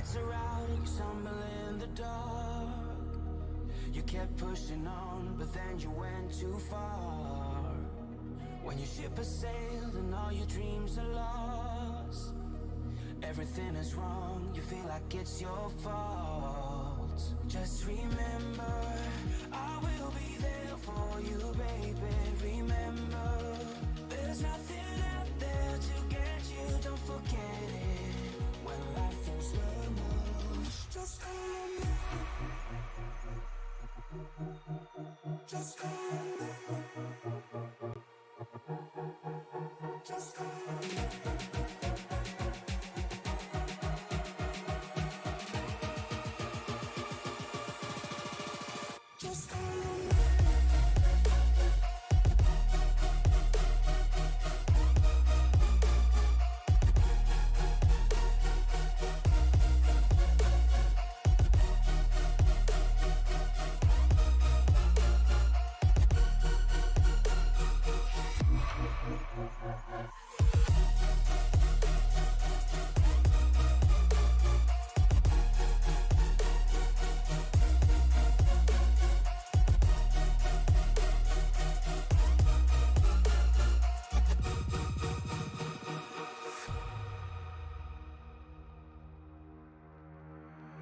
lights are out and you stumble in the dark. You kept pushing on, but then you went too far. When your ship has sailed and all your dreams are lost, everything is wrong, you feel like it's your fault. Just remember, I will be there for you, baby. Remember, there's nothing out there to get you, don't forget it. When life feels lemons, just call on me. Just call on me. Just call on me. Just call on me.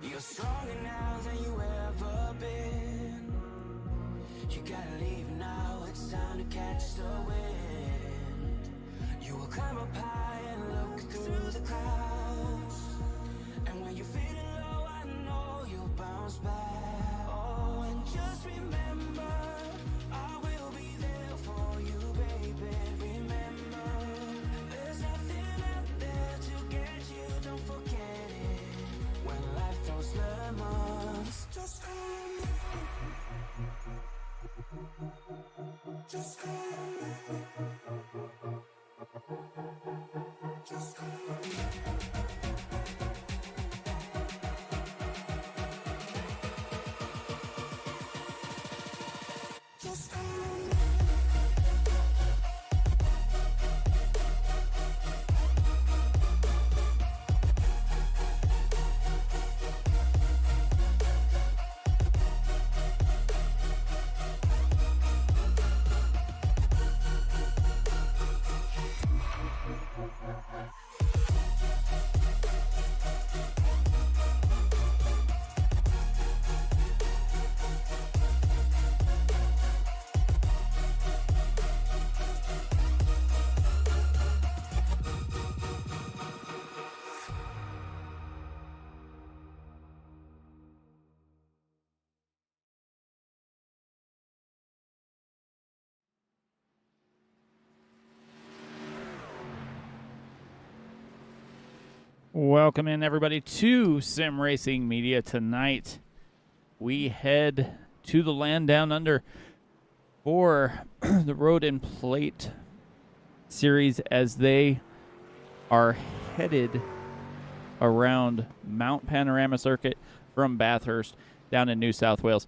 You're stronger now than you ever been. You gotta leave now, it's time to catch the wind. You will climb up high and look through the clouds. And when you're feeling low, I know you'll bounce back. Oh, and just remember, I will be there for you, baby. Remember, there's nothing out there to get you, don't forget it. When life throws lemons, just call on me. Just call on me. Just call on me. Just call on me. Welcome in, everybody, to Sim Racing Media. Tonight, we head to the land down under for the Road and Plate series as they are headed around Mount Panorama Circuit from Bathurst down in New South Wales.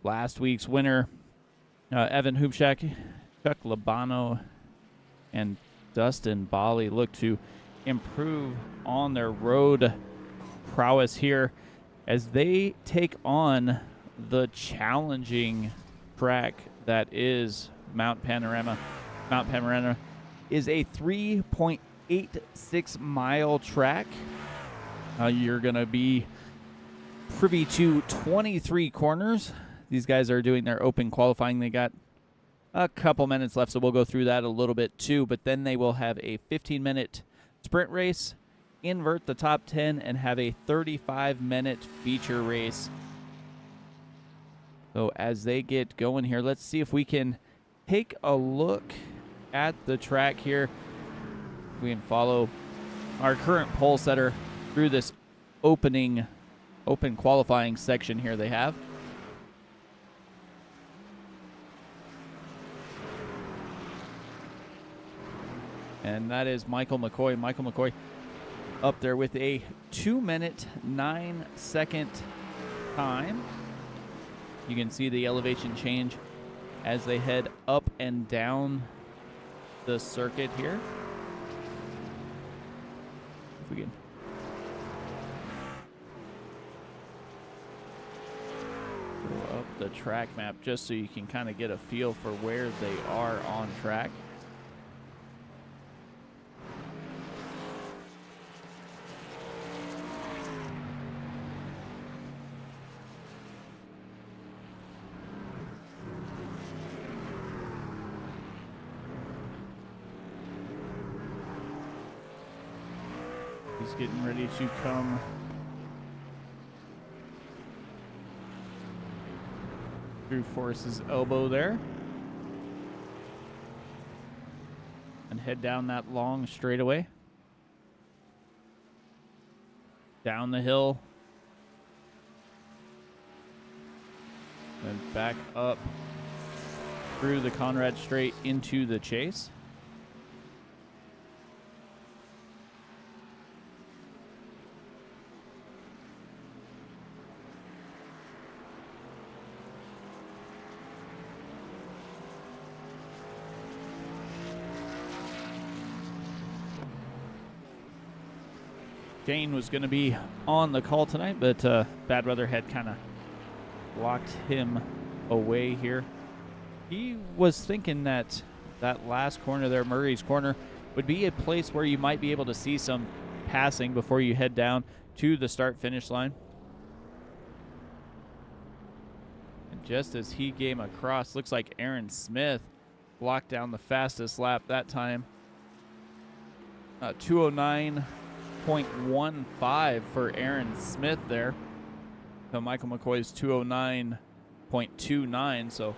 Last week's winner, Evan Hubschak, Chuck Labano, and Dustin Bali look to improve on their road prowess here as they take on the challenging track that is Mount Panorama. Mount Panorama is a 3.86 mile track. You're going to be privy to 23 corners. These guys are doing their open qualifying. They got a couple minutes left, so we'll go through that a little bit too, but then they will have a 15-minute sprint race, invert the top 10, and have a 35-minute feature race. So as they get going here, let's see if we can take a look at the track here. We can follow our current pole setter through this open qualifying section here they have. And that is Michael McCoy. Michael McCoy up there with a 2-minute, 9-second time. You can see the elevation change as they head up and down the circuit here. If we can the track map just so you can kind of get a feel for where they are on track. He's getting ready to come through Forrest's elbow there and head down that long straightaway. Down the hill and back up through the Conrad Straight into the chase. Dane was going to be on the call tonight, but bad weather had kind of locked him away here. He was thinking that that last corner there, Murray's Corner, would be a place where you might be able to see some passing before you head down to the start-finish line. And just as he came across, looks like Aaron Smith blocked down the fastest lap that time. 209.15 for Aaron Smith there. So Michael McCoy's 209.29. So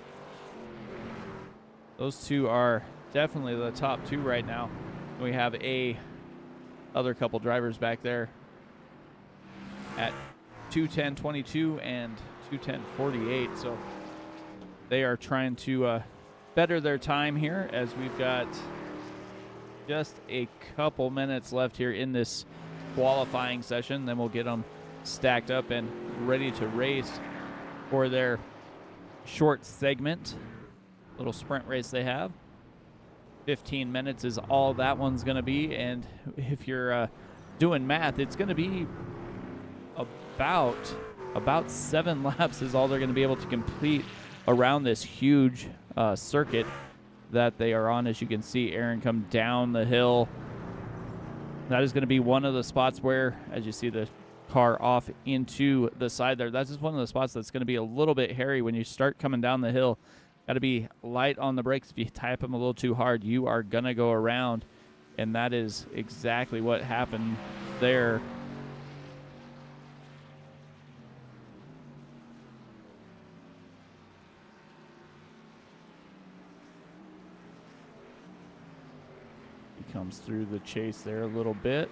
those two are definitely the top two right now. We have other couple drivers back there at 210.22 and 210.48. So they are trying to better their time here, as we've got just a couple minutes left here in this qualifying session. Then we'll get them stacked up and ready to race for their short segment, little sprint race they have. 15 minutes is all that one's going to be, and if you're doing math, it's going to be about 7 laps is all they're going to be able to complete around this huge circuit that they are on. As you can see Aaron come down the hill. That is going to be one of the spots where, as you see the car off into the side there, that's just one of the spots that's going to be a little bit hairy when you start coming down the hill. Got to be light on the brakes. If you type them a little too hard, you are going to go around, and that is exactly what happened there. Comes through the chase there a little bit.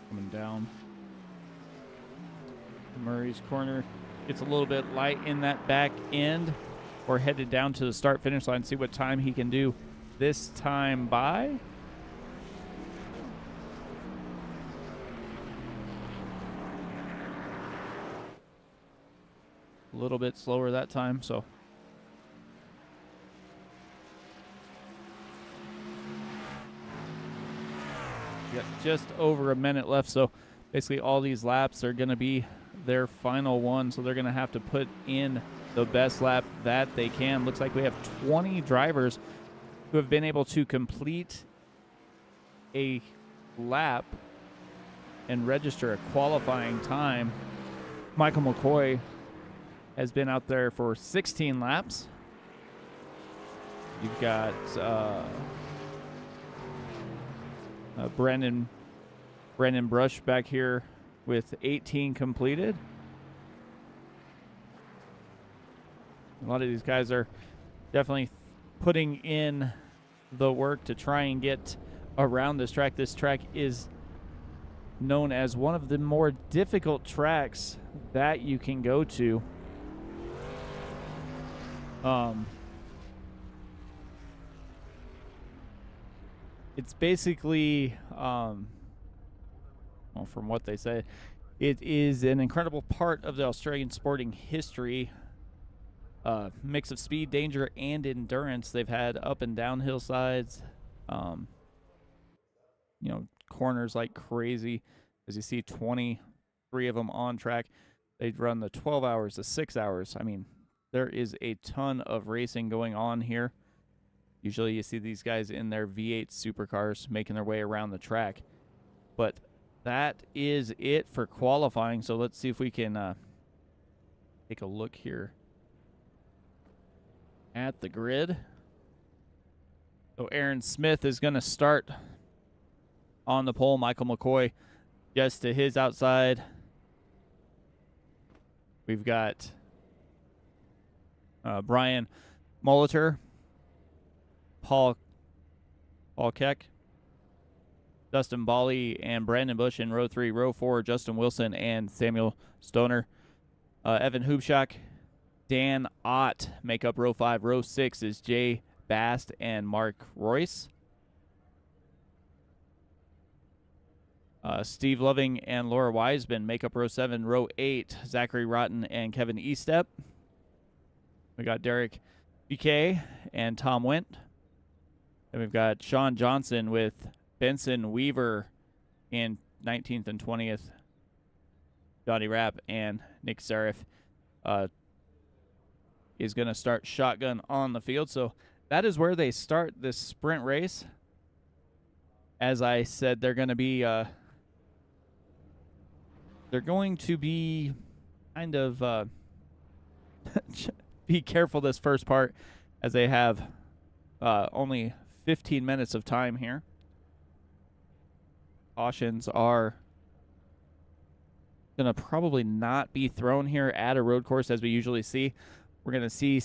Coming down Murray's Corner. Gets a little bit light in that back end. We're headed down to the start-finish line, see what time he can do this time by. A little bit slower that time, so got just over a minute left. So basically all these laps are going to be their final one, so they're going to have to put in the best lap that they can. Looks like we have 20 drivers who have been able to complete a lap and register a qualifying time. Michael McCoy has been out there for 16 laps. You've got Brandon Brush back here with 18 completed. A lot of these guys are definitely putting in the work to try and get around this track. This track is known as one of the more difficult tracks that you can go to. It's basically, well, from what they say, it is an incredible part of the Australian sporting history. Mix of speed, danger, and endurance. They've had up and down hillsides, corners like crazy. As you see, 23 of them on track. They run the 12 hours, the 6 hours. I mean, there is a ton of racing going on here. Usually you see these guys in their V8 supercars making their way around the track. But that is it for qualifying. So let's see if we can take a look here at the grid. So Aaron Smith is going to start on the pole. Michael McCoy just to his outside. We've got Brian Molitor, Paul Keck, Dustin Bally, and Brandon Bush in row 3. Row 4, Justin Wilson and Samuel Stoner. Evan Hubschak, Dan Ott make up row 5. Row 6 is Jay Bast and Mark Royce. Steve Loving and Laura Wiseman make up row 7. Row 8, Zachary Rotten and Kevin Estep. We got Derek BK and Tom Wendt. Then we've got Sean Johnson with Benson Weaver in 19th and 20th. Johnny Rapp and Nick Serif is going to start shotgun on the field. So that is where they start this sprint race. As I said, they're going to be kind of be careful this first part, as they have only 15 minutes of time here. Cautions are going to probably not be thrown here at a road course as we usually see. We're going to see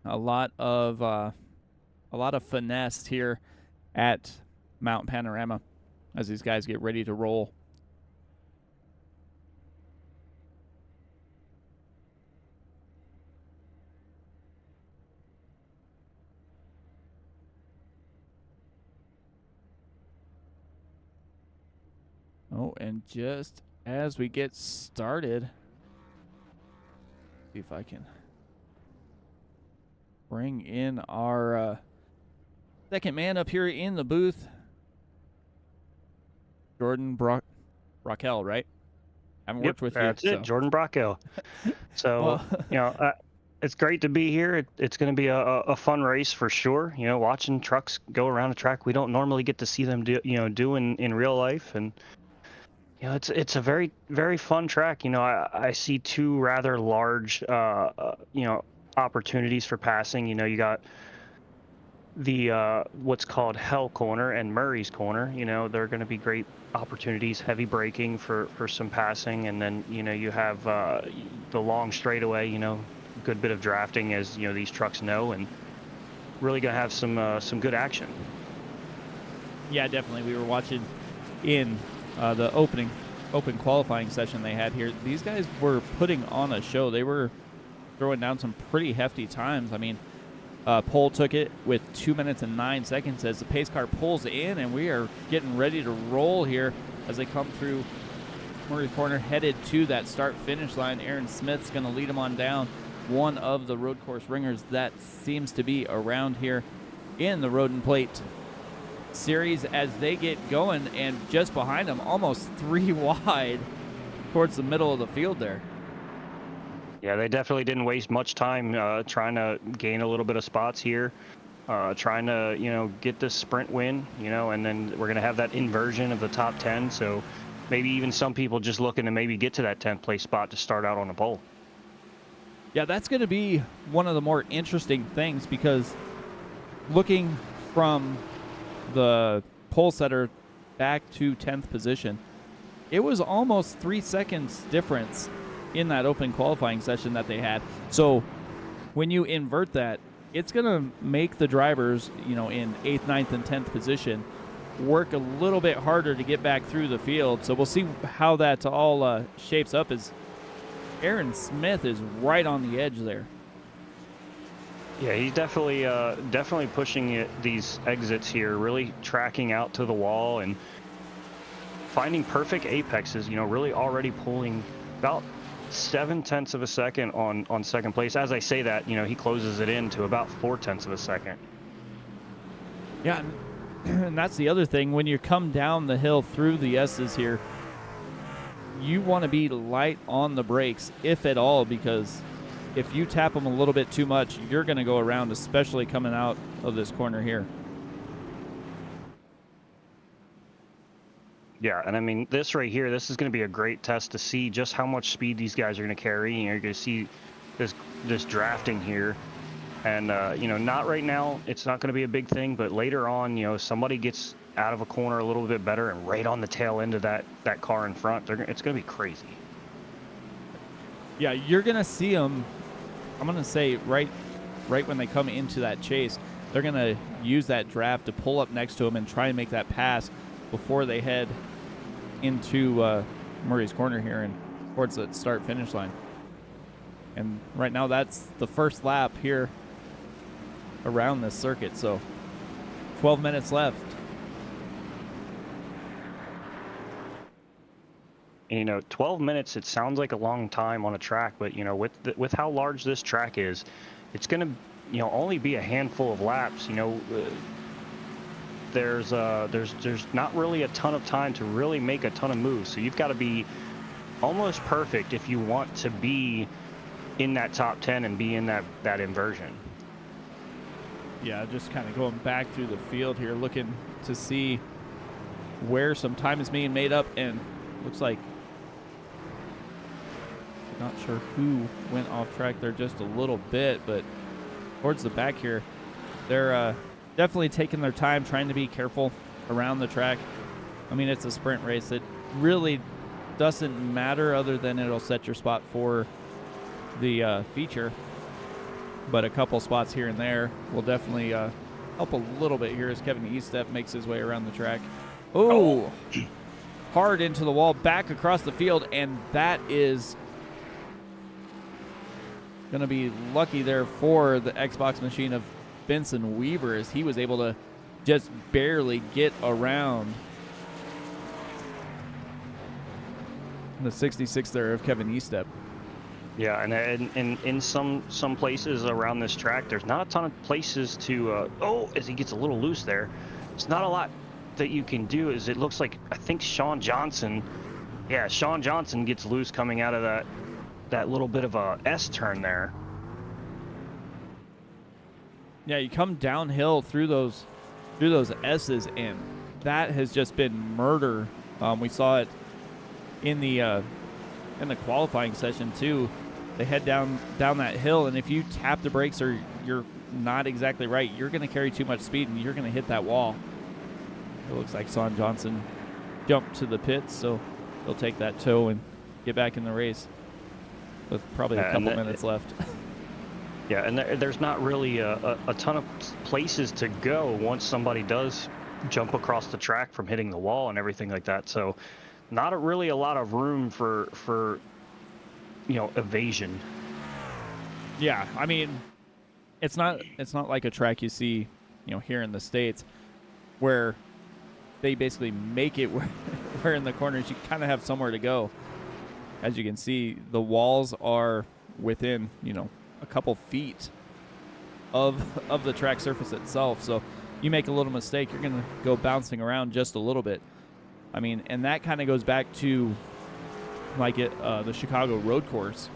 a lot of finesse here at Mount Panorama as these guys get ready to roll. Oh, and just as we get started, see if I can bring in our second man up here in the booth. Jordan Brockel, right? I haven't worked with you. That's it, Jordan Brockel. So, well, it's great to be here. It's going to be a fun race for sure. Watching trucks go around the track, we don't normally get to see them do in real life, and it's a very, very fun track. I see two rather large opportunities for passing. You got the what's called Hell Corner and Murray's Corner. They're going to be great opportunities, heavy braking for some passing, and then you have the long straightaway. Good bit of drafting, as these trucks know, and really going to have some good action. Yeah, definitely. We were watching in the open qualifying session they had here. These guys were putting on a show. They were throwing down some pretty hefty times. I mean, Pole took it with 2 minutes and 9 seconds as the pace car pulls in, and we are getting ready to roll here as they come through Murray Corner, headed to that start-finish line. Aaron Smith's going to lead them on down, one of the road course ringers that seems to be around here in the Road and Plate series as they get going, and just behind them, almost 3 wide towards the middle of the field there. Yeah, they definitely didn't waste much time trying to gain a little bit of spots here, trying to get this sprint win, and then we're going to have that inversion of the top 10, so maybe even some people just looking to maybe get to that 10th place spot to start out on the pole. Yeah, that's going to be one of the more interesting things, because looking from the pole setter back to 10th position, it was almost 3 seconds difference in that open qualifying session that they had. So when you invert that, it's going to make the drivers, in 8th, 9th, and 10th position work a little bit harder to get back through the field. So we'll see how that all shapes up, as Aaron Smith is right on the edge there. Yeah, he's definitely pushing these exits here, really tracking out to the wall and finding perfect apexes, really already pulling about 0.7 of a second on second place. As I say that, he closes it in to about 0.4 of a second. Yeah, And that's the other thing. When you come down the hill through the S's here, you want to be light on the brakes, if at all, because if you tap them a little bit too much, you're going to go around, especially coming out of this corner here. Yeah, and I mean, this right here, this is going to be a great test to see just how much speed these guys are going to carry. You're going to see this drafting here. And, you know, not right now, it's not going to be a big thing, but later on, you know, somebody gets out of a corner a little bit better and right on the tail end of that car in front, it's going to be crazy. Yeah, you're going to see them, I'm going to say right when they come into that chase, they're going to use that draft to pull up next to them and try and make that pass before they head into Murray's Corner here and towards the start-finish line. And right now, that's the first lap here around this circuit, so 12 minutes left. And, you know, 12 minutes, it sounds like a long time on a track, but, you know, with how large this track is, it's going to, you know, only be a handful of laps. You know, there's not really a ton of time to really make a ton of moves, so you've got to be almost perfect if you want to be in that top 10 and be in that inversion. Yeah, just kind of going back through the field here, looking to see where some time is being made up, and looks like, not sure who went off track there just a little bit, but towards the back here, they're definitely taking their time, trying to be careful around the track. I mean, it's a sprint race. It really doesn't matter other than it'll set your spot for the feature. But a couple spots here and there will definitely help a little bit here as Kevin Eastep makes his way around the track. Oh, hard into the wall, back across the field, and that is going to be lucky there for the Xbox machine of Benson Weaver, as he was able to just barely get around the 66 there of Kevin Eastep. Yeah, and in some places around this track, there's not a ton of places to, as he gets a little loose there, it's not a lot that you can do. Is it looks like, I think Sean Johnson gets loose coming out of that little bit of a S turn there. Yeah, you come downhill through those S's, and that has just been murder. We saw it in the qualifying session too. They head down that hill, and if you tap the brakes or you're not exactly right, you're going to carry too much speed and you're going to hit that wall. It looks like Sean Johnson jumped to the pits, so he'll take that tow and get back in the race with probably a couple minutes left. Yeah, and there's not really a ton of places to go once somebody does jump across the track from hitting the wall and everything like that. So not really a lot of room for you know, evasion. Yeah, I mean, it's not like a track you see, you know, here in the States where they basically make it where in the corners you kind of have somewhere to go. As you can see, the walls are within, you know, a couple feet of the track surface itself. So you make a little mistake, you're going to go bouncing around just a little bit. I mean, and that kind of goes back to like the Chicago road course.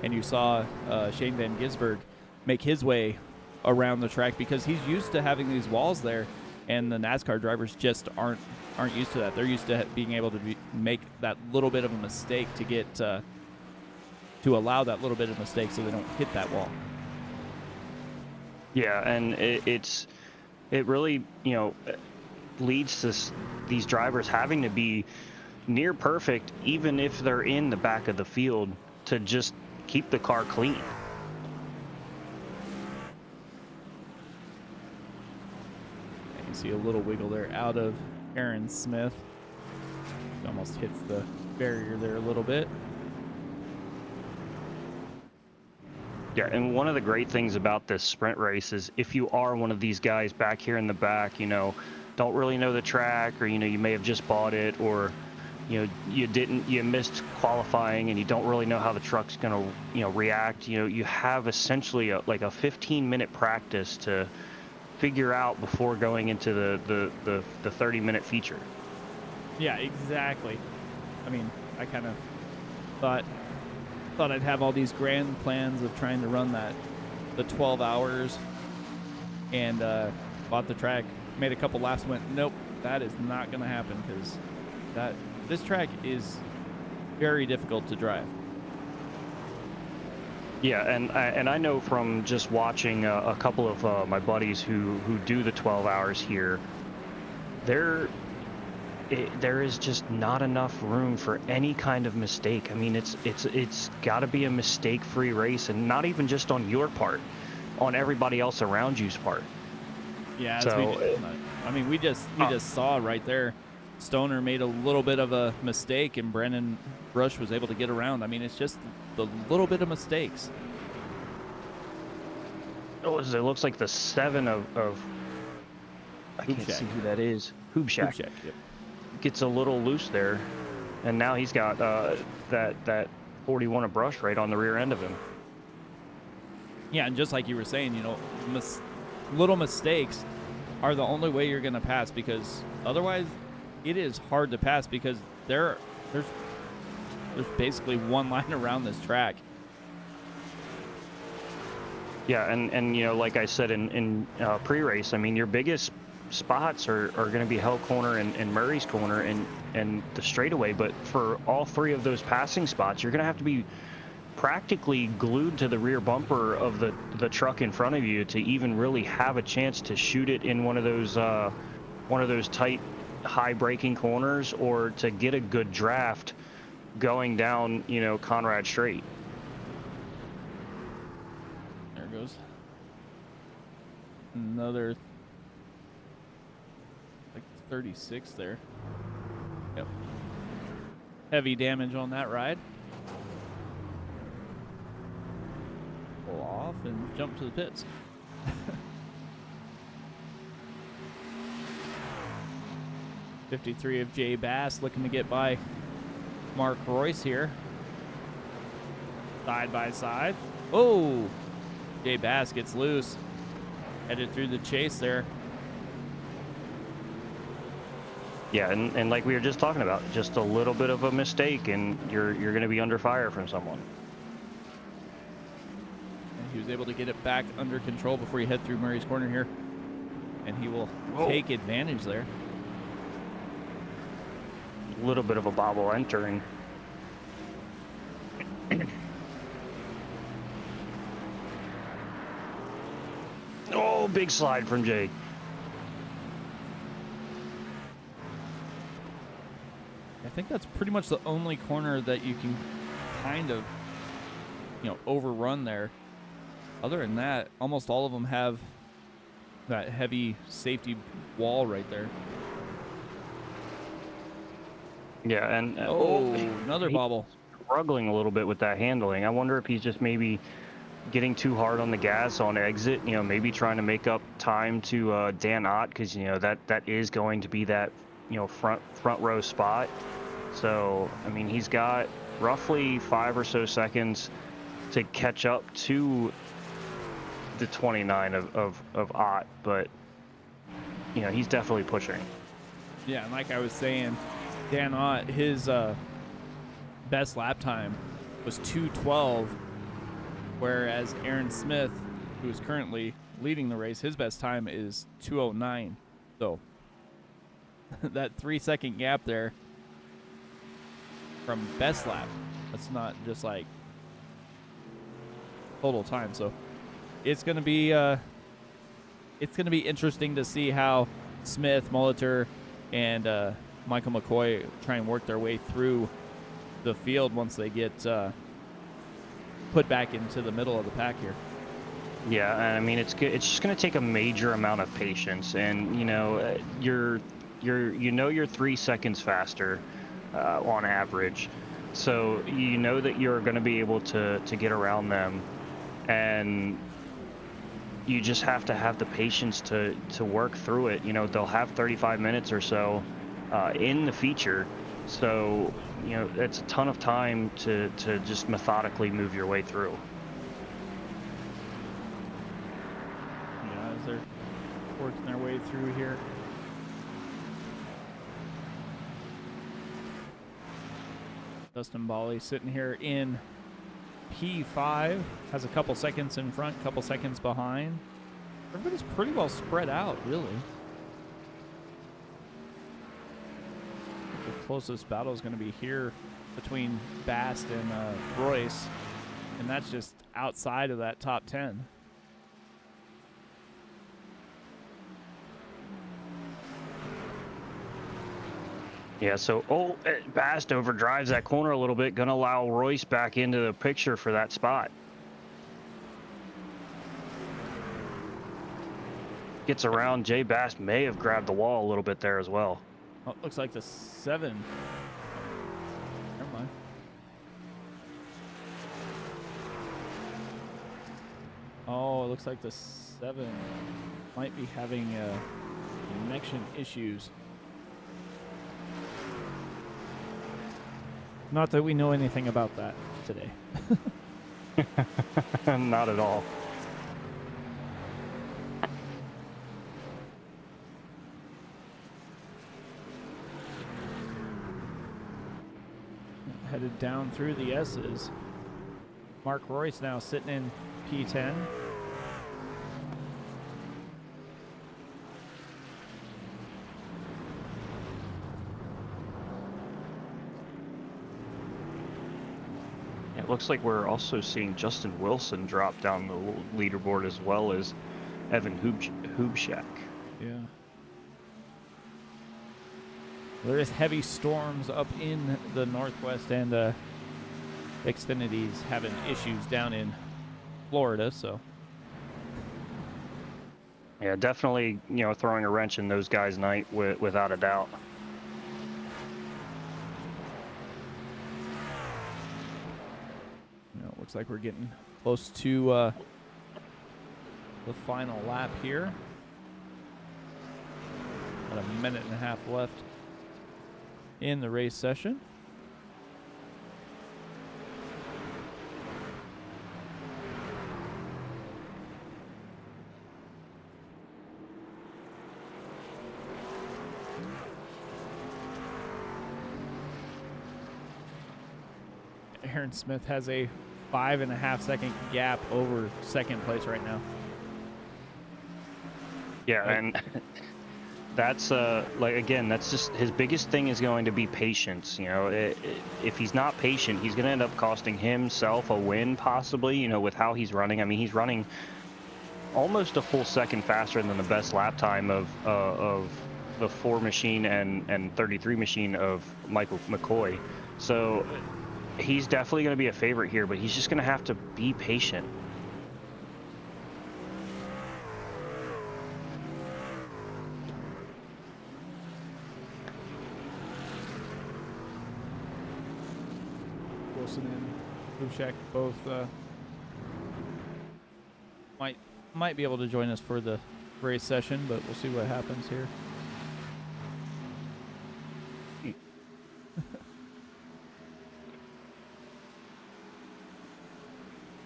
And you saw Shane Van Gisberg make his way around the track because he's used to having these walls there, and the NASCAR drivers just aren't used to that. They're used to being able to make that little bit of a mistake to get to allow that little bit of mistake so they don't hit that wall. Yeah, and it really, you know, leads to these drivers having to be near perfect, even if they're in the back of the field, to just keep the car clean. And you see a little wiggle there out of Aaron Smith. He almost hits the barrier there a little bit. Yeah, and one of the great things about this sprint race is if you are one of these guys back here in the back, you know, don't really know the track, or, you know, you may have just bought it, or, you know, you missed qualifying and you don't really know how the truck's going to, you know, react. You know, you have essentially like a 15-minute practice to figure out before going into the 30-minute feature. Yeah, exactly. I mean, I kind of thought I'd have all these grand plans of trying to run the 12 hours, and bought the track, made a couple laps, went, nope, that is not going to happen, because this track is very difficult to drive. Yeah, and I know from just watching a couple of my buddies who do the 12 hours here, there is just not enough room for any kind of mistake. I mean, it's got to be a mistake-free race, and not even just on your part, on everybody else around you's part. Yeah, So, we just saw right there, Stoner made a little bit of a mistake, and Brennan Rush was able to get around. I mean, it's just the little bit of mistakes. Oh, it looks like the 7 of I can't see who that is. Hoobshack. Yep. Gets a little loose there, and now he's got that 41 of brush right on the rear end of him. Yeah, and just like you were saying, you know, little mistakes are the only way you're going to pass, because otherwise it is hard to pass, because there's basically one line around this track. Yeah, and you know, like I said in pre-race, I mean, your biggest spots are going to be Hell Corner and Murray's Corner and the straightaway, but for all 3 of those passing spots, you're going to have to be practically glued to the rear bumper of the truck in front of you to even really have a chance to shoot it in one of those tight, high braking corners, or to get a good draft going down, you know, Conrad Straight. There goes another, like 36 there. Yep. Heavy damage on that ride. Pull off and jump to the pits. '53 of Jay Bass looking to get by Mark Royce here. Side by side. Oh! Jay Bass gets loose. Headed through the chase there. Yeah, and like we were just talking about, just a little bit of a mistake, and you're going to be under fire from someone. And he was able to get it back under control before he head through Murray's Corner here. And he will take advantage there. A little bit of a bobble entering. Oh, big slide from Jay. I think that's pretty much the only corner that you can kind of, you know, overrun there. Other than that, almost all of them have that heavy safety wall right there. Yeah, and another bobble. Struggling a little bit with that handling. I wonder if he's just maybe getting too hard on the gas on exit. You know, maybe trying to make up time to Dan Ott, because you know that is going to be that, you know, front row spot. So I mean, he's got roughly 5 or so seconds to catch up to the 29 of Ott, but you know, he's definitely pushing. Yeah, and like I was saying, Dan Ott, his best lap time was 2:12, whereas Aaron Smith, who is currently leading the race, his best time is 2:09. So that 3-second gap there from best lap, that's not just like total time. So it's gonna be interesting to see how Smith, Molitor, and Michael McCoy try and work their way through the field once they get put back into the middle of the pack here. Yeah, and I mean, it's just going to take a major amount of patience, and you know, you're 3 seconds faster on average, so you know that you're going to be able to get around them, and you just have to have the patience to work through it. You know, they'll have 35 minutes or so in the feature, so you know, it's a ton of time to just methodically move your way through. Yeah, as they're get through here. Dustin Bally sitting here in P5, has a couple seconds in front, couple seconds behind. Everybody's pretty well spread out, really. The closest battle is going to be here between Bast and Royce, and that's just outside of that top 10. Yeah, so Bast overdrives that corner a little bit, gonna allow Royce back into the picture for that spot. Gets around, Jay Bast may have grabbed the wall a little bit there as well. Oh, it looks like the 7. Never mind. Oh, it looks like the 7 might be having connection issues. Not that we know anything about that today. Not at all. Headed down through the S's. Mark Royce now sitting in P10. It looks like we're also seeing Justin Wilson drop down the leaderboard as well as Evan Hubschak. Yeah. There is heavy storms up in the Northwest, and Xfinity's having issues down in Florida, so. Yeah, definitely, throwing a wrench in those guys' night without a doubt. Looks like we're getting close to the final lap here. About a minute and a half left in the race session. Aaron Smith has a 5.5-second gap over second place right now. Yeah, and that's again, that's just his biggest thing is going to be patience. If he's not patient, he's going to end up costing himself a win, possibly. With how he's running. I mean, he's running almost a full second faster than the best lap time of the 4 machine and 33 machine of Michael McCoy. So he's definitely going to be a favorite here, but he's just going to have to be patient. Wilson and Hubschak both might be able to join us for the race session, but we'll see what happens here.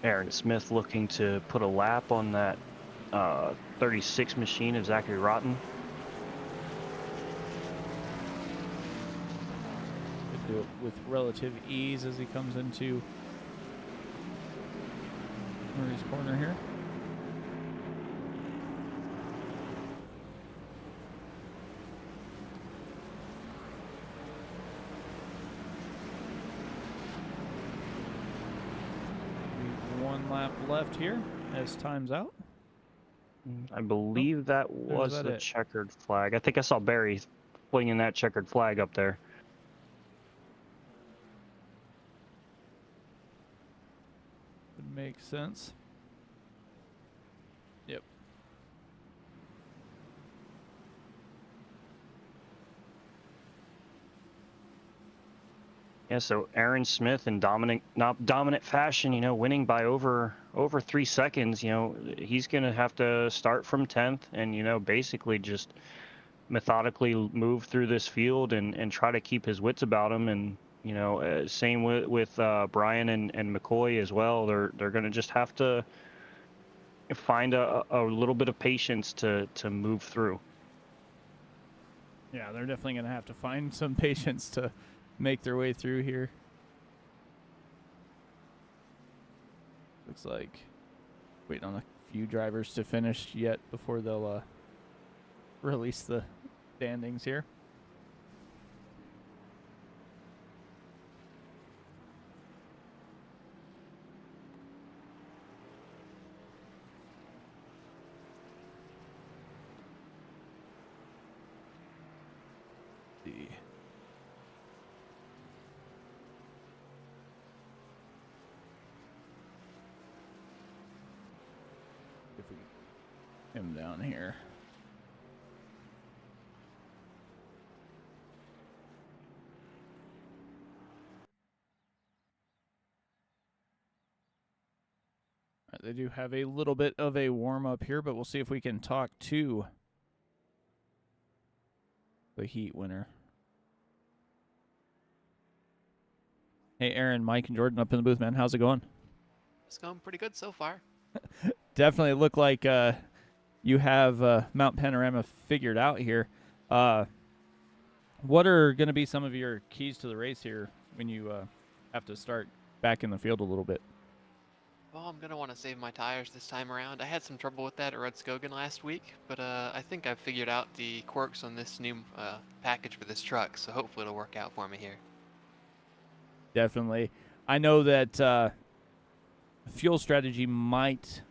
Aaron Smith looking to put a lap on that 36 machine of Zachary Rotten. Could do it with relative ease as he comes into Murray's corner here. One lap left here as time's out. I believe that was that the it? checkered flag. I think I saw Barry flinging that checkered flag up there. Would make sense. Yep. Yeah, so Aaron Smith in dominant fashion, winning by over 3 seconds, he's going to have to start from 10th and, basically just methodically move through this field and try to keep his wits about him. And, same with Brian and McCoy as well. They're going to just have to find a little bit of patience to move through. Yeah, they're definitely going to have to find some patience to make their way through here. Looks like waiting on a few drivers to finish yet before they'll release the standings here. See. If we get him down here. All right, they do have a little bit of a warm up here, but we'll see if we can talk to the heat winner. Hey, Aaron, Mike, and Jordan up in the booth, man. How's it going? It's going pretty good so far. Definitely look like you have Mount Panorama figured out here. What are going to be some of your keys to the race here when you have to start back in the field a little bit? Well, I'm going to want to save my tires this time around. I had some trouble with that at Red Skogan last week, but I think I've figured out the quirks on this new package for this truck, so hopefully it'll work out for me here. Definitely. I know that fuel strategy might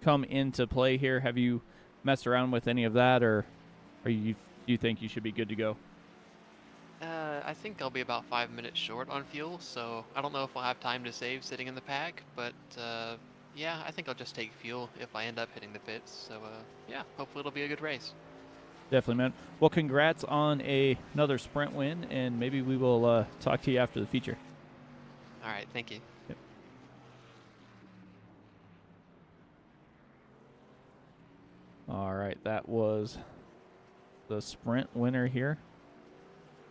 come into play here. Have you messed around with any of that, or do you think you should be good to go? I think I'll be about 5 minutes short on fuel, so I don't know if I'll have time to save sitting in the pack, but yeah, I think I'll just take fuel if I end up hitting the pits. So yeah, hopefully it'll be a good race. Definitely, man. Well, congrats on another sprint win, and maybe we will talk to you after the feature. All right, thank you. Yep. All right, that was the sprint winner here.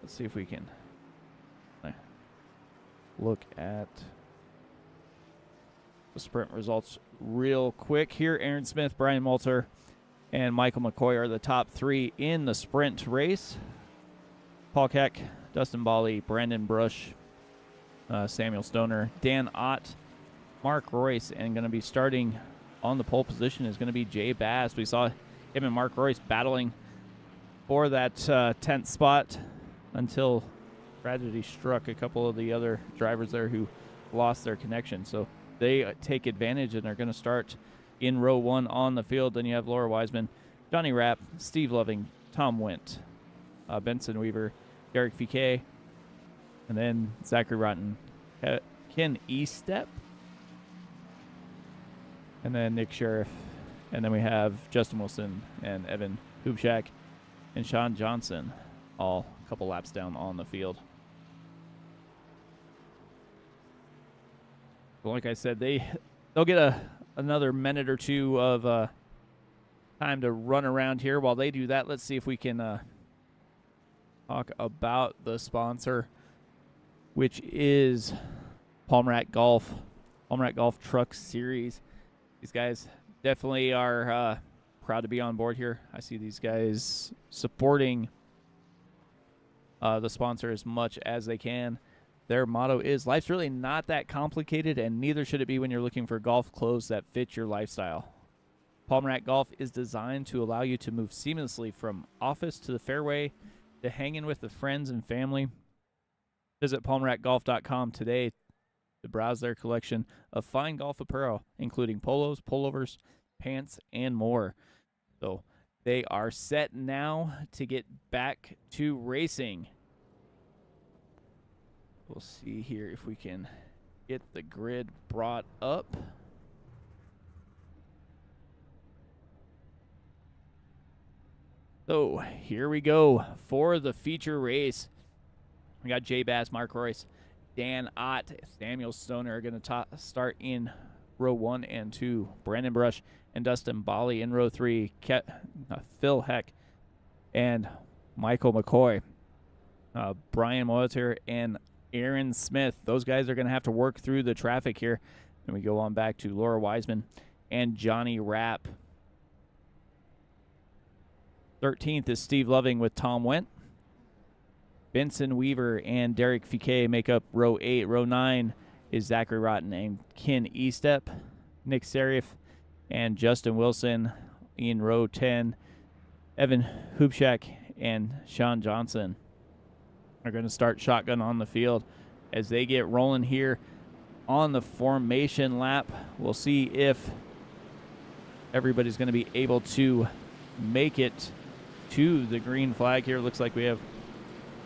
Let's see if we can look at the sprint results real quick here. Aaron Smith, Brian Malter, and Michael McCoy are the top three in the sprint race. Paul Keck, Dustin Bally, Brandon Brush, Samuel Stoner, Dan Ott, Mark Royce, and going to be starting on the pole position is going to be Jay Bass. We saw him and Mark Royce battling for that 10th spot until tragedy struck a couple of the other drivers there who lost their connection. So they take advantage and are going to start in row one on the field. Then you have Laura Wiseman, Johnny Rapp, Steve Loving, Tom Wendt, Benson Weaver, Derek Fouquet, and then Zachary Rotten, Ken Estep, and then Nick Sheriff. And then we have Justin Wilson and Evan Hubschak and Sean Johnson, all a couple laps down on the field. But like I said, they'll get another minute or two of time to run around here. While they do that, let's see if we can talk about the sponsor, which is Palmrat Golf Truck Series. These guys definitely are proud to be on board here. I see these guys supporting the sponsor as much as they can. Their motto is, life's really not that complicated, and neither should it be when you're looking for golf clothes that fit your lifestyle. Palmrat Golf is designed to allow you to move seamlessly from office to the fairway to hanging with the friends and family. Visit palmratgolf.com today to browse their collection of fine golf apparel, including polos, pullovers, pants, and more. So they are set now to get back to racing. We'll see here if we can get the grid brought up. So here we go for the feature race. We got Jay Bass, Mark Royce, Dan Ott, Samuel Stoner are going to start in row 1 and 2. Brandon Brush and Dustin Bally in row 3. Phil Heck and Michael McCoy. Brian Moeter and Aaron Smith. Those guys are going to have to work through the traffic here. And we go on back to Laura Wiseman and Johnny Rapp. 13th is Steve Loving with Tom Wendt. Benson Weaver and Derek Fouquet make up row 8. Row 9 is Zachary Rotten and Ken Estep. Nick Serif and Justin Wilson in row 10. Evan Hubchak and Sean Johnson are going to start shotgun on the field as they get rolling here on the formation lap. We'll see if everybody's going to be able to make it to the green flag here. Looks like we have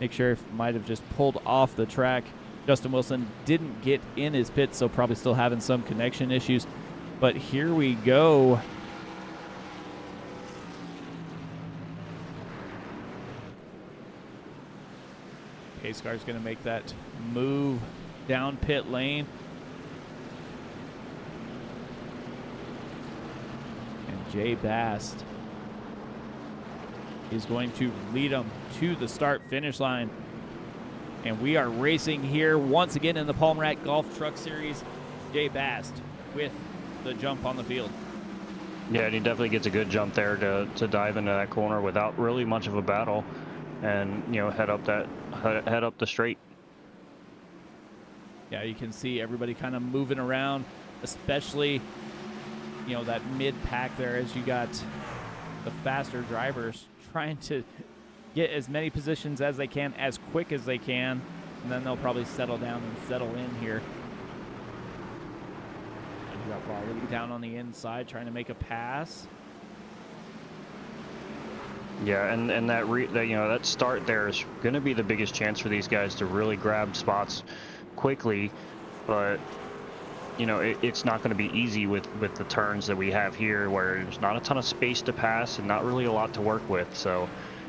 Nick Sheriff might have just pulled off the track. Justin Wilson didn't get in his pit, so probably still having some connection issues. But here we go. K-Scar's going to make that move down pit lane. And Jay Bast is going to lead them to the start-finish line. And we are racing here once again in the Palmer Golf Truck Series. Jay Bast with the jump on the field. Yeah, and he definitely gets a good jump there to dive into that corner without really much of a battle, and head up the straight. Yeah, you can see everybody kind of moving around, especially that mid pack there, as you got the faster drivers trying to get as many positions as they can as quick as they can, and then they'll probably settle down and settle in here. And you got Raleigh down on the inside trying to make a pass. Yeah, and that start there is going to be the biggest chance for these guys to really grab spots quickly, but it's not going to be easy with the turns that we have here, where there's not a ton of space to pass and not really a lot to work with. So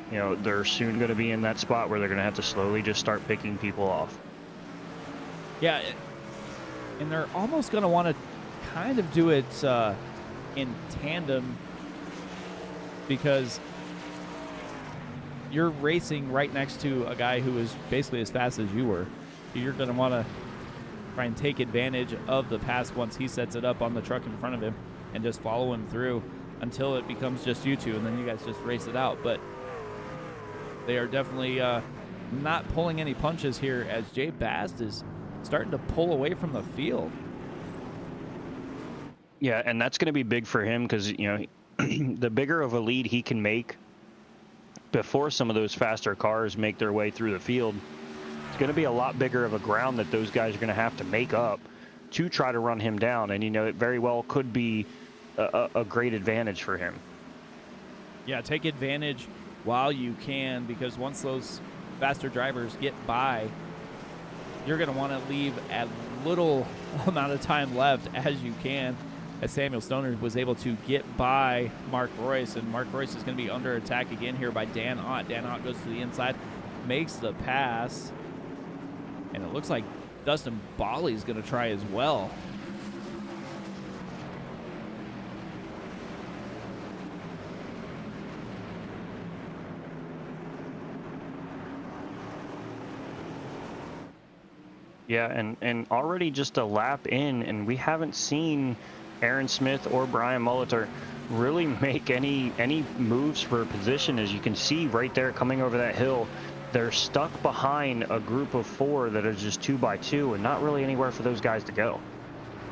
they're soon going to be in that spot where they're going to have to slowly just start picking people off. Yeah, and they're almost going to want to kind of do it in tandem, because you're racing right next to a guy who is basically as fast as you were. You're going to want to try and take advantage of the pass once he sets it up on the truck in front of him and just follow him through until it becomes just you two, and then you guys just race it out. But they are definitely not pulling any punches here, as Jay Bast is starting to pull away from the field. Yeah, and that's going to be big for him, because the bigger of a lead he can make before some of those faster cars make their way through the field, it's going to be a lot bigger of a ground that those guys are going to have to make up to try to run him down. And it very well could be a great advantage for him. Yeah, take advantage while you can, because once those faster drivers get by, you're going to want to leave as little amount of time left as you can, as Samuel Stoner was able to get by Mark Royce, and Mark Royce is going to be under attack again here by Dan Ott. Dan Ott goes to the inside, makes the pass, and it looks like Dustin Bali is going to try as well. Yeah, and already just a lap in, and we haven't seen Aaron Smith or Brian Molitor really make any moves for position. As you can see right there coming over that hill, they're stuck behind a group of 4 that are just 2x2, and not really anywhere for those guys to go.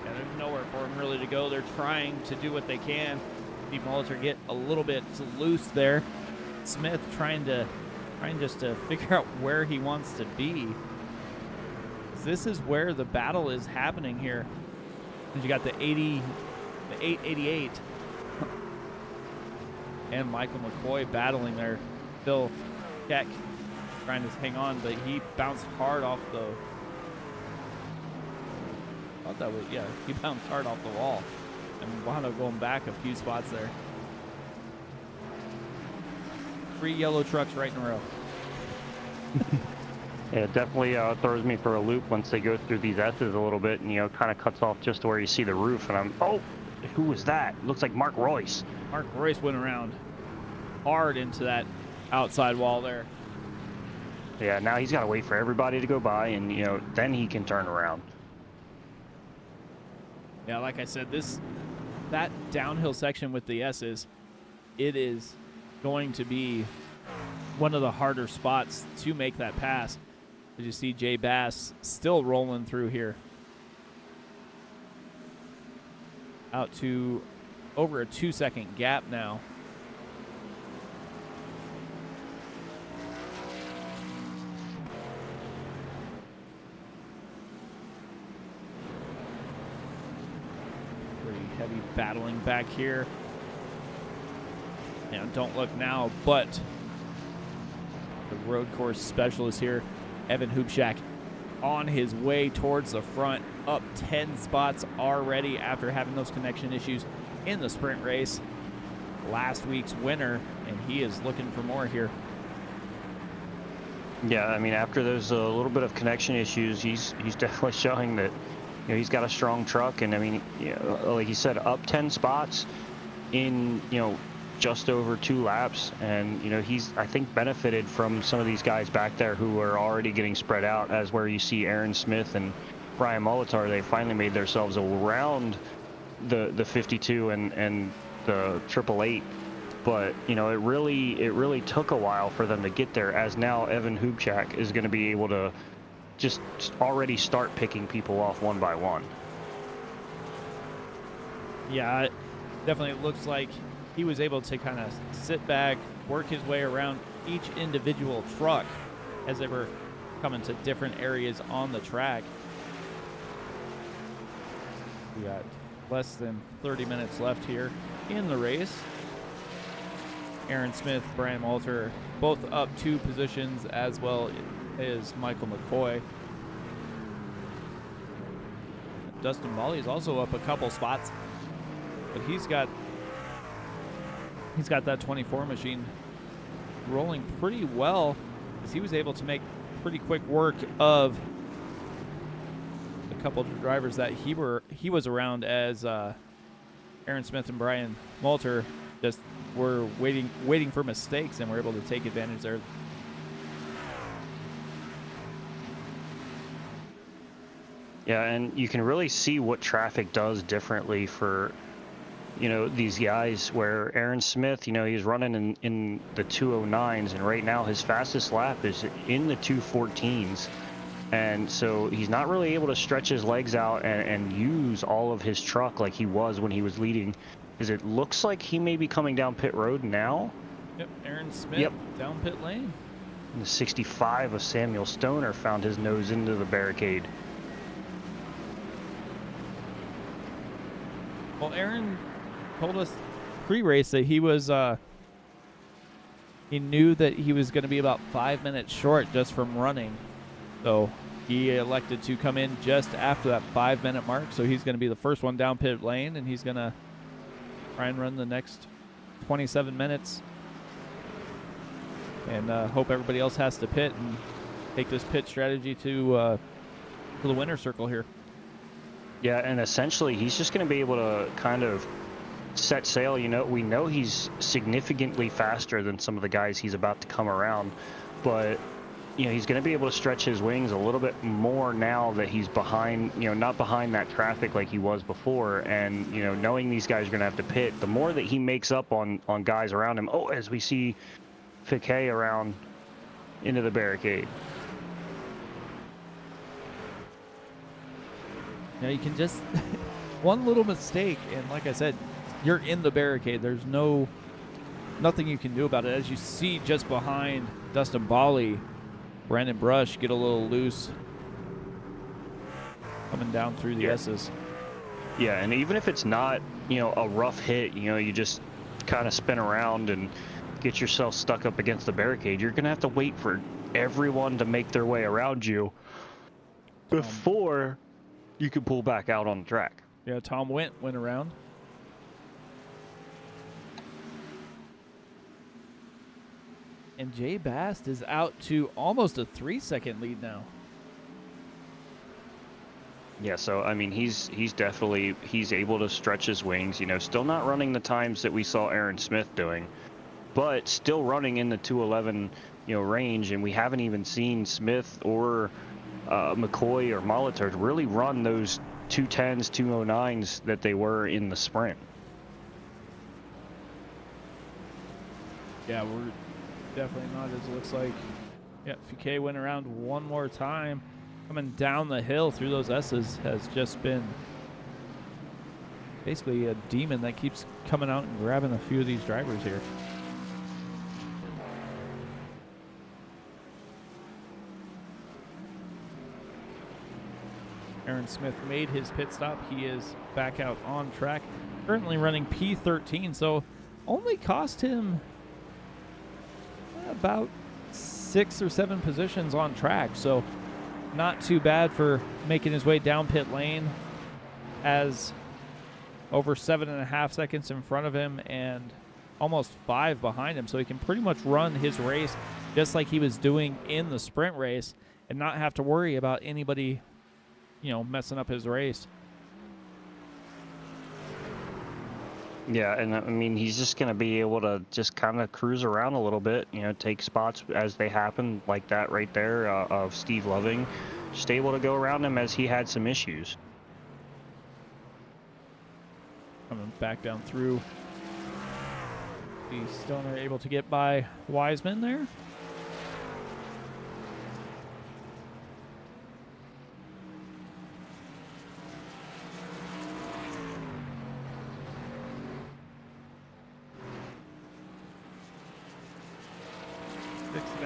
Yeah, there's nowhere for them really to go. They're trying to do what they can. See Molitor get a little bit loose there. Smith trying just to figure out where he wants to be. This is where the battle is happening here. You got the 888 and Michael McCoy battling there. Phil Keck trying to hang on, but he bounced hard off the. I thought that was, yeah, he bounced hard off the wall and wound up going back a few spots there. 3 yellow trucks right in a row. Yeah, it definitely throws me for a loop once they go through these S's a little bit, and kind of cuts off just to where you see the roof, and oh, who was that? Looks like Mark Royce. Mark Royce went around hard into that outside wall there. Yeah, now he's got to wait for everybody to go by, and then he can turn around. Yeah, like I said, that downhill section with the S's, it is going to be one of the harder spots to make that pass. As you see Jay Bass still rolling through here. Out to over a 2-second gap now. Pretty heavy battling back here. Now, don't look now, but the road course specialist here, Evan Hubschak, on his way towards the front, up 10 spots already after having those connection issues in the sprint race. Last week's winner, and he is looking for more here. Yeah, I mean, after those little bit of connection issues, he's definitely showing that, you know, he's got a strong truck. And I mean, you know, like you said, up 10 spots in, you know, just over 2 laps, and you know, he's, I think, benefited from some of these guys back there who are already getting spread out, as where you see Aaron Smith and Brian Molitor. They finally made themselves around the 52 and the 888, but you know, it really took a while for them to get there, as now Evan Hubschak is going to be able to just already start picking people off one by one. Yeah, it definitely looks like he was able to kind of sit back, work his way around each individual truck as they were coming to different areas on the track. We got less than 30 minutes left here in the race. Aaron Smith, Brian Walter, both up 2 positions, as well as Michael McCoy. Dustin Bally is also up a couple spots, but he's got that 24 machine rolling pretty well, as he was able to make pretty quick work of a couple of drivers that he was around, as Aaron Smith and Brian Malter just were waiting for mistakes and were able to take advantage there. Yeah, and you can really see what traffic does differently for, you know, these guys, where Aaron Smith, you know, he's running in the 209s, and right now his fastest lap is in the 214s. And so he's not really able to stretch his legs out and use all of his truck like he was when he was leading. Is it looks like he may be coming down pit road now. Yep, Aaron Smith, yep, down pit lane. And the 65 of Samuel Stoner found his nose into the barricade. Well, Aaron told us pre-race that he was he knew that he was going to be about 5 minutes short just from running, so he elected to come in just after that 5-minute mark. So he's going to be the first one down pit lane, and he's going to try and run the next 27 minutes, and hope everybody else has to pit and take this pit strategy to the winner's circle here. Yeah, and essentially he's just going to be able to kind of set sail. You know, we know he's significantly faster than some of the guys he's about to come around, but you know, he's going to be able to stretch his wings a little bit more now that he's behind, you know, not behind that traffic like he was before. And you know, knowing these guys are going to have to pit, the more that he makes up on guys around him. Oh, as we see Fiquet around into the barricade. Now you can just one little mistake, and like I said, you're in the barricade. There's nothing you can do about it. As you see just behind Dustin Bally, Brandon Brush get a little loose coming down through the S's. Yeah, and even if it's not, you know, a rough hit, you know, you just kind of spin around and get yourself stuck up against the barricade, you're going to have to wait for everyone to make their way around you before you can pull back out on the track. Yeah, Tom went around. And Jay Bast is out to almost a 3-second lead now. Yeah, so I mean, he's definitely able to stretch his wings. You know, still not running the times that we saw Aaron Smith doing, but still running in the 211, you know, range. And we haven't even seen Smith or McCoy or Molitor really run those 210s, 209s that they were in the sprint. Yeah, we're definitely not, as it looks like. Yeah, Fouquet went around one more time. Coming down the hill through those S's has just been basically a demon that keeps coming out and grabbing a few of these drivers here. Aaron Smith made his pit stop. He is back out on track. Currently running P13, so only cost him about 6 or 7 positions on track. So not too bad for making his way down pit lane, as over 7.5 seconds in front of him and almost 5 behind him. So he can pretty much run his race just like he was doing in the sprint race and not have to worry about anybody, messing up his race. Yeah, and I mean, he's just going to be able to just kind of cruise around a little bit, take spots as they happen, like that right there of Steve Loving. Just able to go around him as he had some issues. Coming back down through. The Stoner able to get by Wiseman there.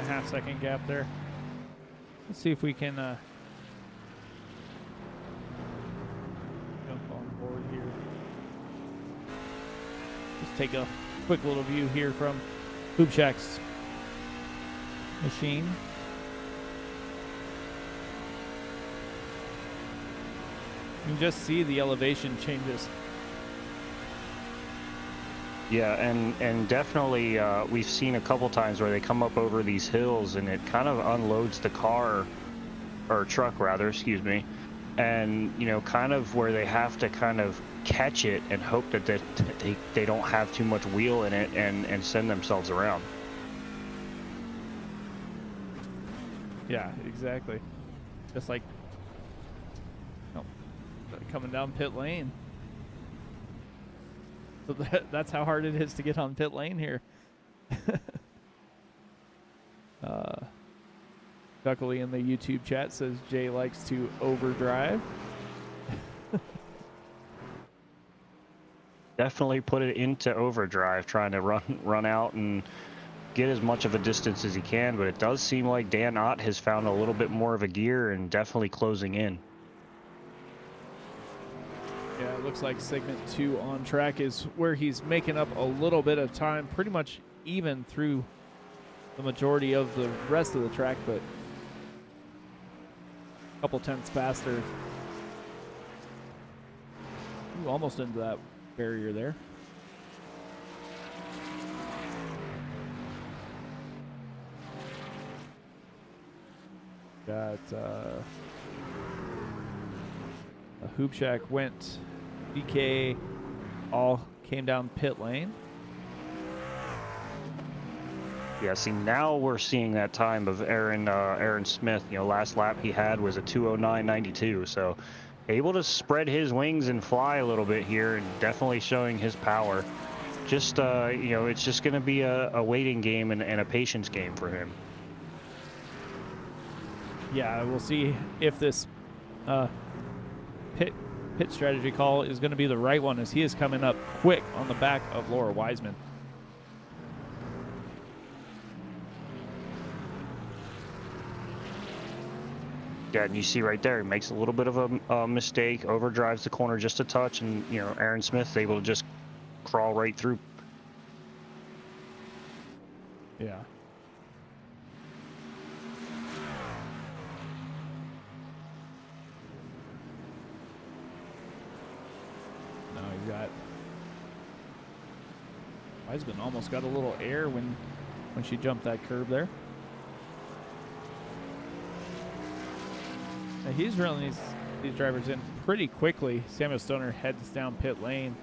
Half-second gap there. Let's see if we can jump on board here. Just take a quick little view here from Hoop Shack's machine. You can just see the elevation changes. Yeah, and definitely we've seen a couple times where they come up over these hills and it kind of unloads the car, or truck rather, excuse me, and kind of where they have to kind of catch it and hope that they don't have too much wheel in it and send themselves around. Yeah, exactly. Just like coming down pit lane. So that's how hard it is to get on pit lane here. Duckley in the YouTube chat says Jay likes to overdrive. Definitely put it into overdrive, trying to run out and get as much of a distance as he can, but it does seem like Dan Ott has found a little bit more of a gear and definitely closing in. Yeah, it looks like segment 2 on track is where he's making up a little bit of time, pretty much even through the majority of the rest of the track, but a couple tenths faster. Ooh, almost into that barrier there. Got a Hoop Shack went DK, all came down pit lane. Yeah, see, now we're seeing that time of Aaron Smith. Last lap he had was a 2:09.92, so able to spread his wings and fly a little bit here, and definitely showing his power. Just it's just going to be a waiting game and a patience game for him. Yeah, we'll see if this pit strategy call is going to be the right one, as he is coming up quick on the back of Laura Wiseman. Yeah, and you see right there, he makes a little bit of a mistake, overdrives the corner just a touch, and Aaron Smith is able to just crawl right through. Yeah. Now you got Wiseman almost got a little air when she jumped that curb there. Now he's reeling these drivers in pretty quickly. Samuel Stoner heads down pit lane.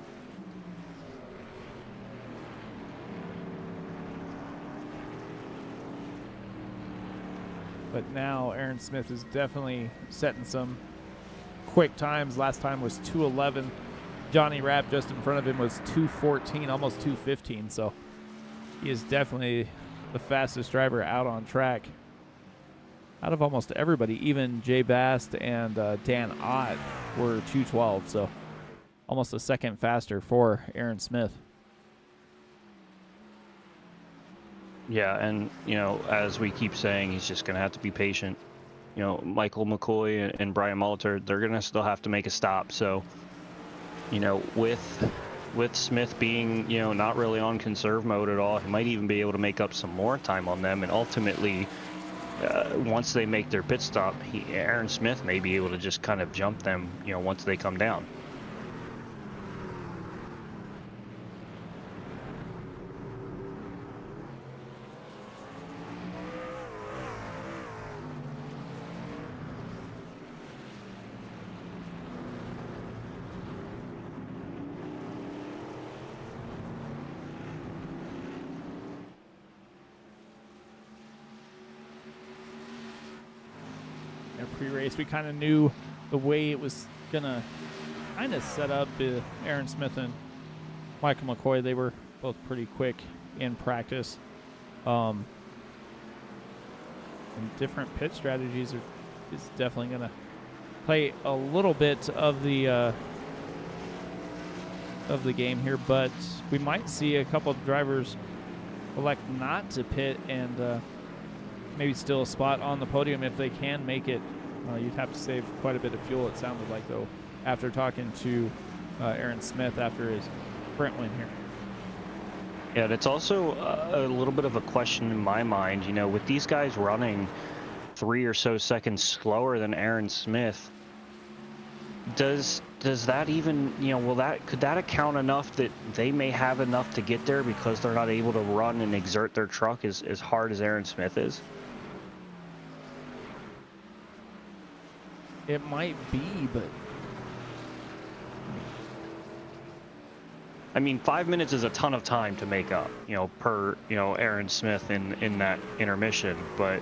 But now Aaron Smith is definitely setting some quick times. Last time was 2:11. Johnny Rapp just in front of him was 2:14, almost 2:15. So he is definitely the fastest driver out on track. Out of almost everybody, even Jay Bast and Dan Ott were 2:12, so almost a second faster for Aaron Smith. Yeah, and as we keep saying, he's just going to have to be patient. Michael McCoy and Brian Molitor, they're going to still have to make a stop. So, with Smith being, not really on conserve mode at all, he might even be able to make up some more time on them. And ultimately, once they make their pit stop, Aaron Smith may be able to just kind of jump them, once they come down. Pre-race, we kind of knew the way it was gonna kind of set up. Aaron Smith and Michael McCoy, they were both pretty quick in practice. And different pit strategies is definitely gonna play a little bit of the game here, but we might see a couple of drivers elect not to pit and maybe still a spot on the podium if they can make it. You'd have to save quite a bit of fuel, it sounded like, though, after talking to Aaron Smith after his sprint win here. Yeah, and it's also a little bit of a question in my mind, with these guys running 3 or so seconds slower than Aaron Smith, does that even, could that account enough that they may have enough to get there because they're not able to run and exert their truck as hard as Aaron Smith is? It might be, but I mean, 5 minutes is a ton of time to make up, per, Aaron Smith in that intermission. But,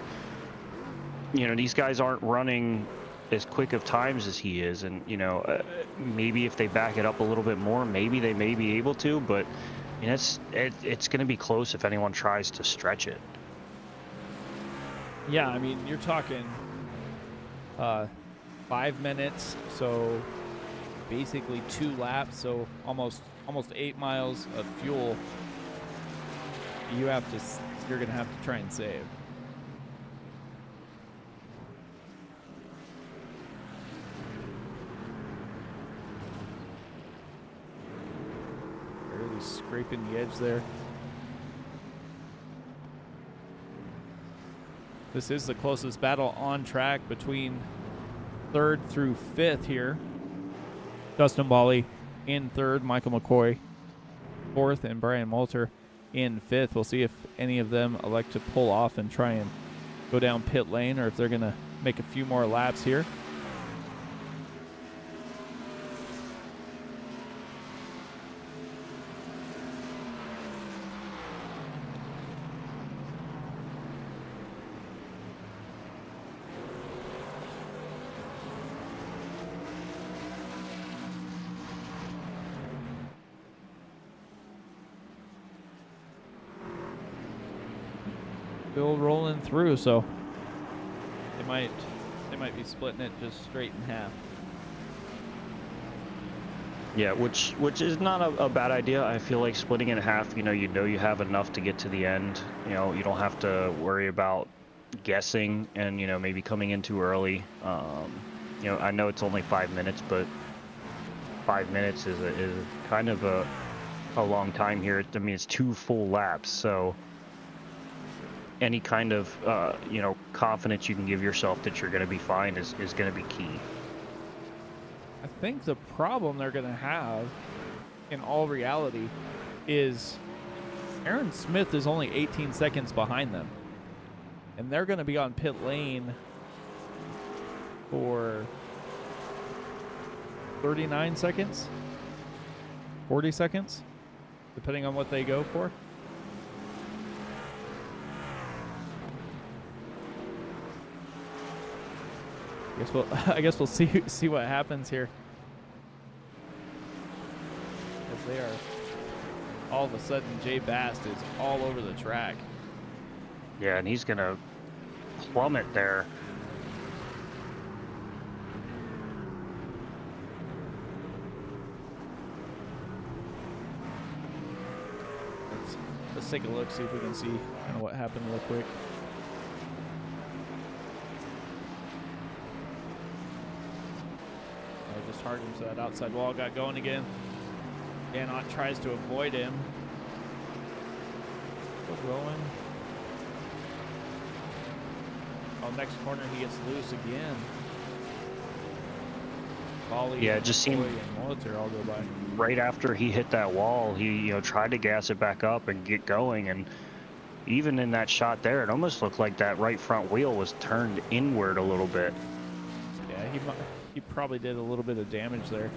these guys aren't running as quick of times as he is. And, maybe if they back it up a little bit more, maybe they may be able to. But, it's going to be close if anyone tries to stretch it. yeah, I mean, you're talking 5 minutes, so basically 2 laps, so almost 8 miles of fuel you're gonna have to try and save. Barely scraping the edge there. This is the closest battle on track between 3rd through 5th here. Dustin Bally in 3rd, Michael McCoy 4th, and Brian Molitor in 5th. We'll see if any of them elect to pull off and try and go down pit lane, or if they're going to make a few more laps here. Still rolling through, so they might be splitting it just straight in half. Yeah, which is not a bad idea. I feel like splitting it in half, you have enough to get to the end. You don't have to worry about guessing and, maybe coming in too early. I know it's only 5 minutes, but 5 minutes is kind of a long time here. I mean, it's 2 full laps, so any kind of, confidence you can give yourself that you're going to be fine is going to be key. I think the problem they're going to have, in all reality, is Aaron Smith is only 18 seconds behind them. And they're going to be on pit lane for 39 seconds, 40 seconds, depending on what they go for. I guess we'll see what happens here, as they are all of a sudden Jay Bast is all over the track. Yeah, and he's gonna plummet there. Let's take a look, see if we can see kind of what happened real quick. I just hard him, so that outside wall got going again. Danot tries to avoid him. Still going. Oh, next corner he gets loose again. Volley, Yeah, it just seemed and Molitor all go by. right after he hit that wall, he tried to gas it back up and get going, and even in that shot there, it almost looked like that right front wheel was turned inward a little bit. Yeah, he probably did a little bit of damage there.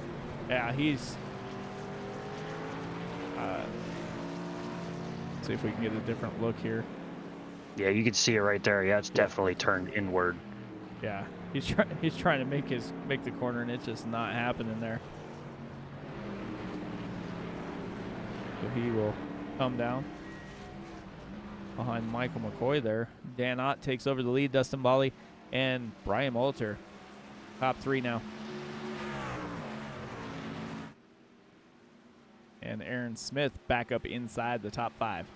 Yeah, he's. See if we can get a different look here. Yeah, you can see it right there. Yeah, it's definitely turned inward. Yeah, he's trying to make the corner, and it's just not happening there. So he will come down behind Michael McCoy there. Dan Ott takes over the lead. Dustin Bali and Brian Molitor, top 3 now. And Aaron Smith back up inside the top 5.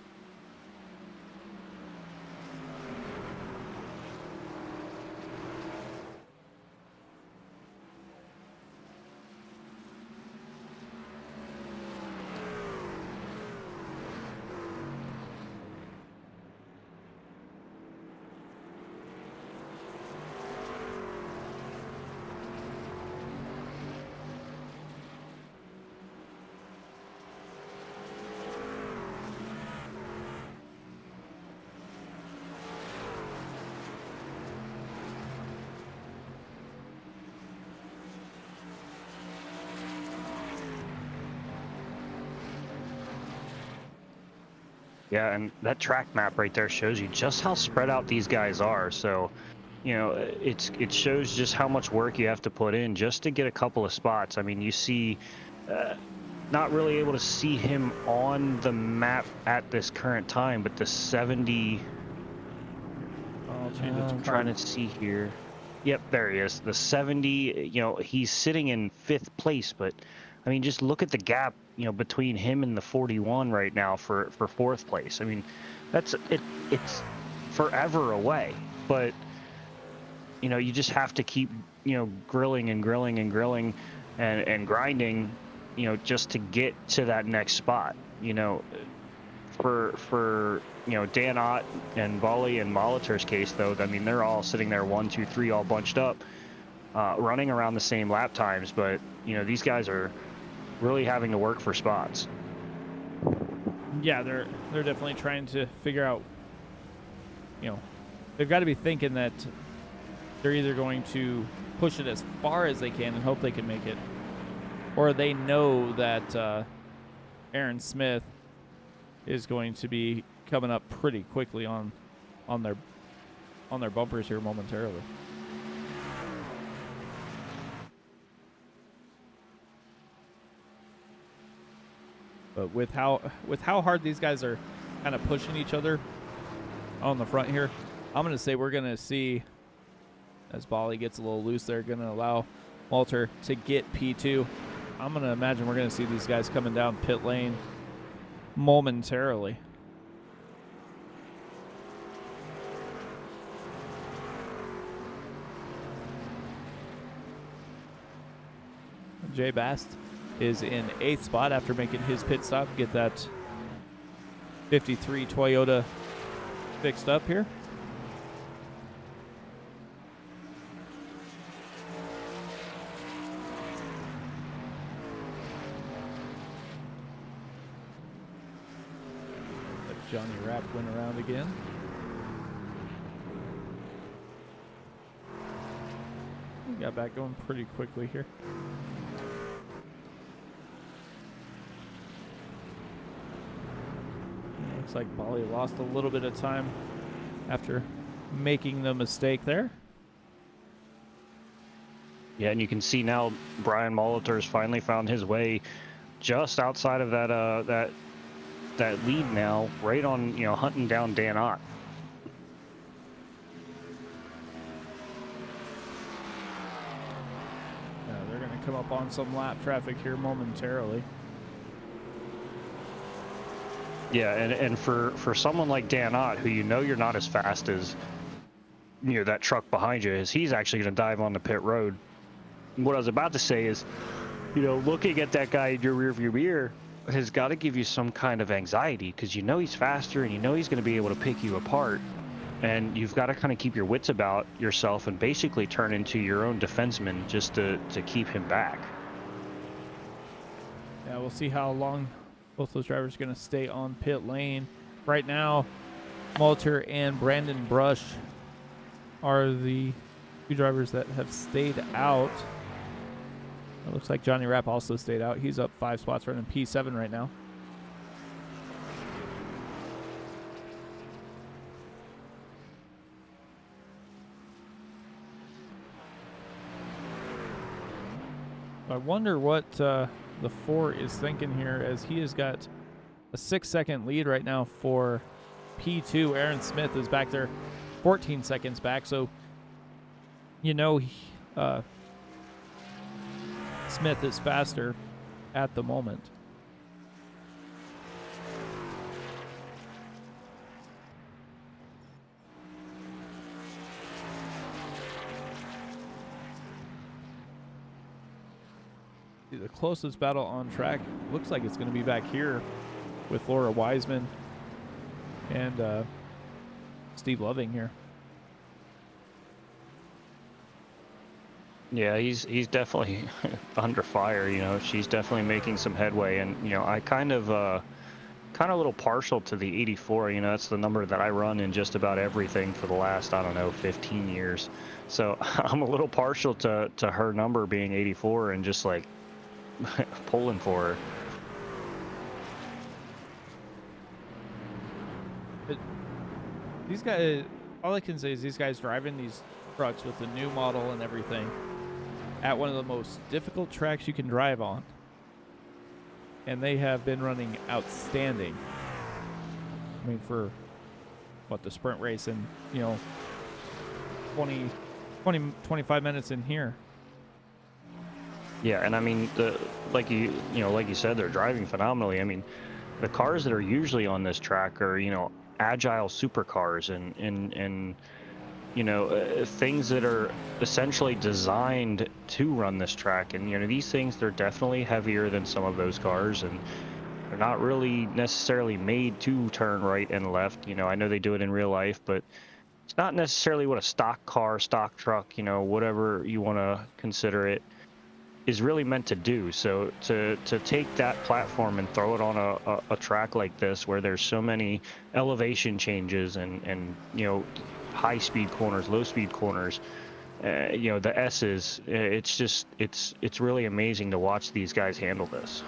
Yeah, and that track map right there shows you just how spread out these guys are. So, it shows just how much work you have to put in just to get a couple of spots. I mean, you see, not really able to see him on the map at this current time, but the 70. I'm trying to see here. Yep, there he is. The 70. He's sitting in 5th place, but I mean, just look at the gap, between him and the 41 right now for 4th place. I mean, it's forever away, but you just have to keep, grilling and grilling and grilling and grinding, just to get to that next spot. For Dan Ott and Volley and Molitor's case, though, I mean, they're all sitting there 1, 2, 3, all bunched up, running around the same lap times, but these guys are really having to work for spots. Yeah, they're definitely trying to figure out, they've got to be thinking that they're either going to push it as far as they can and hope they can make it, or they know that Aaron Smith is going to be coming up pretty quickly on their bumpers here momentarily. But with how hard these guys are kind of pushing each other on the front here, I'm going to say we're going to see, as Bali gets a little loose there, going to allow Walter to get P2. I'm going to imagine we're going to see these guys coming down pit lane momentarily. Jay Bast is in 8th spot after making his pit stop. Get that 53 Toyota fixed up here. Let Johnny Rapp win around again. We got back going pretty quickly here. Looks like Bali lost a little bit of time after making the mistake there. Yeah, and you can see now Brian Molitor's finally found his way just outside of that lead now, right on, hunting down Dan Ott. come up on some lap traffic here momentarily. Yeah, and for someone like Dan Ott, who you know you're not as fast as that truck behind you is, he's actually going to dive on the pit road. What I was about to say is, looking at that guy in your rearview mirror has got to give you some kind of anxiety, because he's faster and he's going to be able to pick you apart, and you've got to kind of keep your wits about yourself and basically turn into your own defenseman just to keep him back. Yeah, we'll see how long both those drivers are going to stay on pit lane. Right now, Malter and Brandon Brush are the two drivers that have stayed out. It looks like Johnny Rapp also stayed out. He's up 5 spots, running P7 right now. I wonder what the 4 is thinking here, as he has got a 6-second lead right now for P2. Aaron Smith is back there 14 seconds back, so Smith is faster at the moment. The closest battle on track looks like it's going to be back here with Laura Wiseman and Steve Loving here. Yeah, he's definitely under fire. She's definitely making some headway, and I kind of a little partial to the 84. That's the number that I run in just about everything for the last, I don't know, 15 years. So I'm a little partial to her number being 84 and just like pulling for her. But these guys, all I can say is these guys driving these trucks with the new model and everything at one of the most difficult tracks you can drive on, and they have been running outstanding. I mean, for the sprint race, and 25 minutes in here. Yeah, and I mean, like you said, they're driving phenomenally. I mean, the cars that are usually on this track are agile supercars and things that are essentially designed to run this track. And these things, they're definitely heavier than some of those cars, and they're not really necessarily made to turn right and left. I know they do it in real life, but it's not necessarily what a stock car, stock truck, whatever you want to consider it, is really meant to do. So to take that platform and throw it on a track like this, where there's so many elevation changes and high speed corners, low speed corners, the S's, it's really amazing to watch these guys handle this.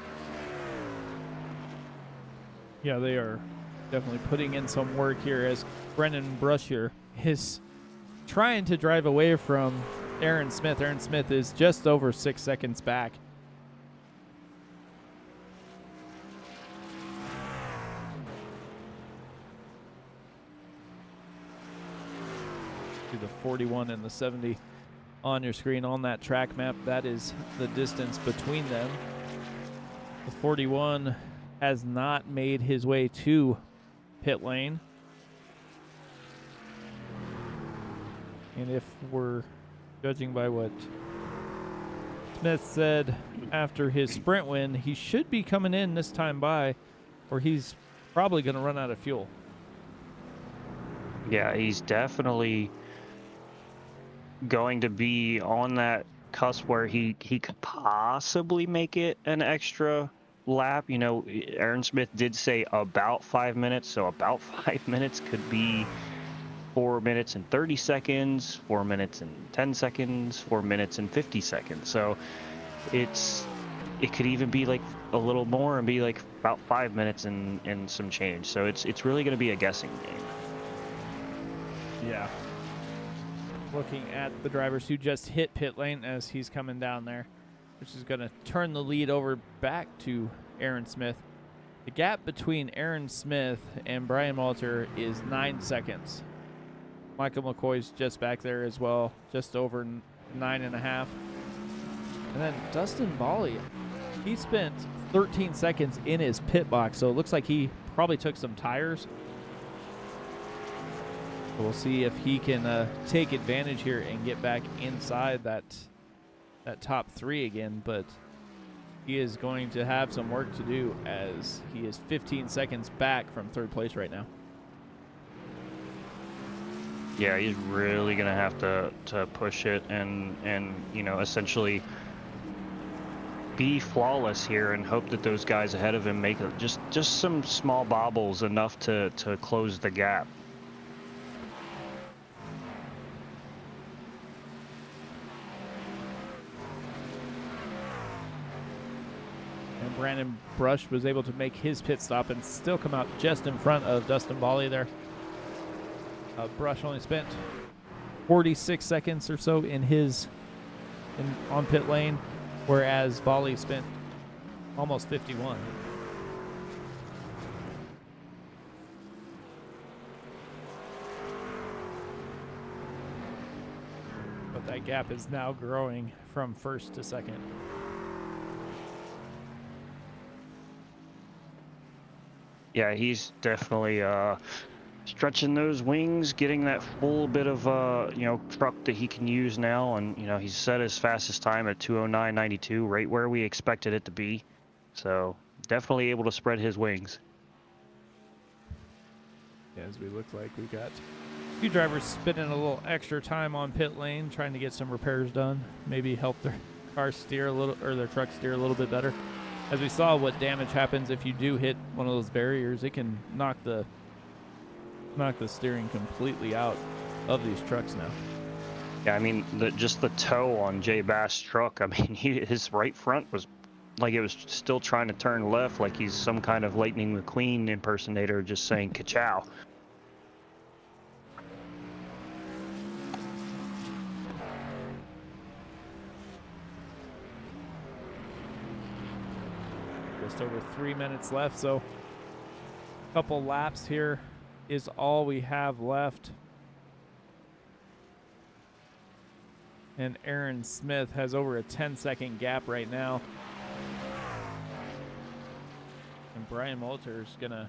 Yeah, they are definitely putting in some work here, as Brendan Brush here is trying to drive away from Aaron Smith. Aaron Smith is just over 6 seconds back. See the 41 and the 70 on your screen on that track map. That is the distance between them. The 41 has not made his way to pit lane. And if we're judging by what Smith said after his sprint win, he should be coming in this time by, or he's probably going to run out of fuel. Yeah, he's definitely going to be on that cusp where he could possibly make it an extra lap. Aaron Smith did say about 5 minutes, so about 5 minutes could be 4 minutes and 30 seconds, 4 minutes and 10 seconds, 4 minutes and 50 seconds. So it could even be like a little more and be like about 5 minutes and some change. So it's really going to be a guessing game. Yeah. Looking at the drivers who just hit pit lane as he's coming down there, which is going to turn the lead over back to Aaron Smith. The gap between Aaron Smith and Brian Malter is 9 seconds. Michael McCoy's just back there as well, just over 9.5. And then Dustin Bally, he spent 13 seconds in his pit box, so it looks like he probably took some tires. So we'll see if he can take advantage here and get back inside that top 3 again, but he is going to have some work to do as he is 15 seconds back from 3rd place right now. Yeah, he's really gonna have to push it and you know, essentially be flawless here and hope that those guys ahead of him make just some small bobbles enough to close the gap. And Brandon Brush was able to make his pit stop and still come out just in front of Dustin Bally there. Brush only spent 46 seconds or so on pit lane, whereas Bally spent almost 51. But that gap is now growing from 1st to 2nd. Yeah, he's definitely stretching those wings, getting that full bit of you know, truck that he can use now, and you know, he's set his fastest time at 2:09.92, right where we expected it to be. So definitely able to spread his wings. Yeah, as we look like we got a few drivers spending a little extra time on pit lane trying to get some repairs done, maybe help their car steer a little, or their truck steer a little bit better. As we saw what damage happens if you do hit one of those barriers, it can knock the steering completely out of these trucks now. Yeah, I mean, just the toe on Jay Bass' truck, I mean, his right front was like it was still trying to turn left, like he's some kind of Lightning McQueen impersonator just saying ka-chow. Just over 3 minutes left, so a couple laps here is all we have left. And Aaron Smith has over a 10-second gap right now. And Brian Moulter's gonna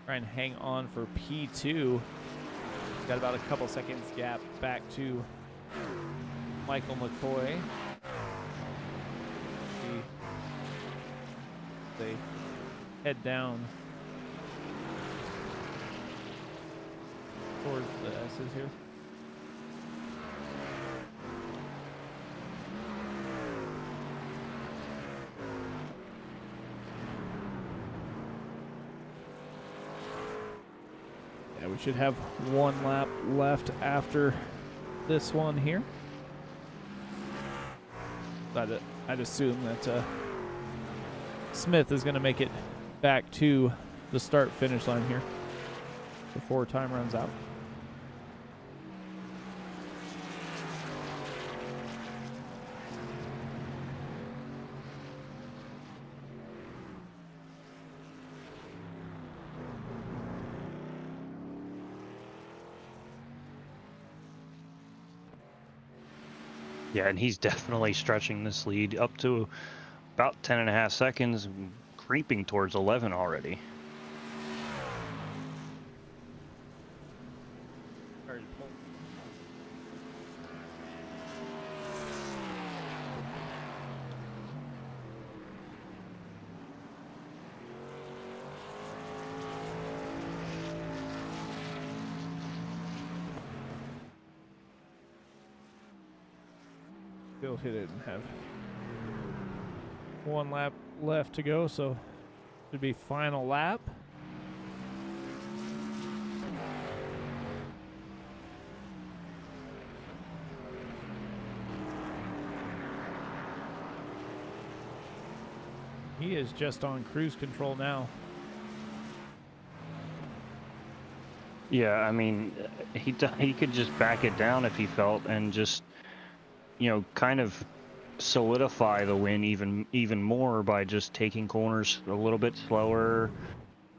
try and hang on for P2. Got about a couple seconds gap back to Michael McCoy. They head down towards the S's here. Yeah, we should have 1 lap left after this one here. I'd assume that Smith is going to make it back to the start-finish line here before time runs out. Yeah, and he's definitely stretching this lead up to about 10.5 seconds, creeping towards 11 already. Still hit it and have 1 lap left to go, so should be final lap. He is just on cruise control now. Yeah, I mean, he could just back it down if he felt, and just, you know, kind of solidify the win even more by just taking corners a little bit slower,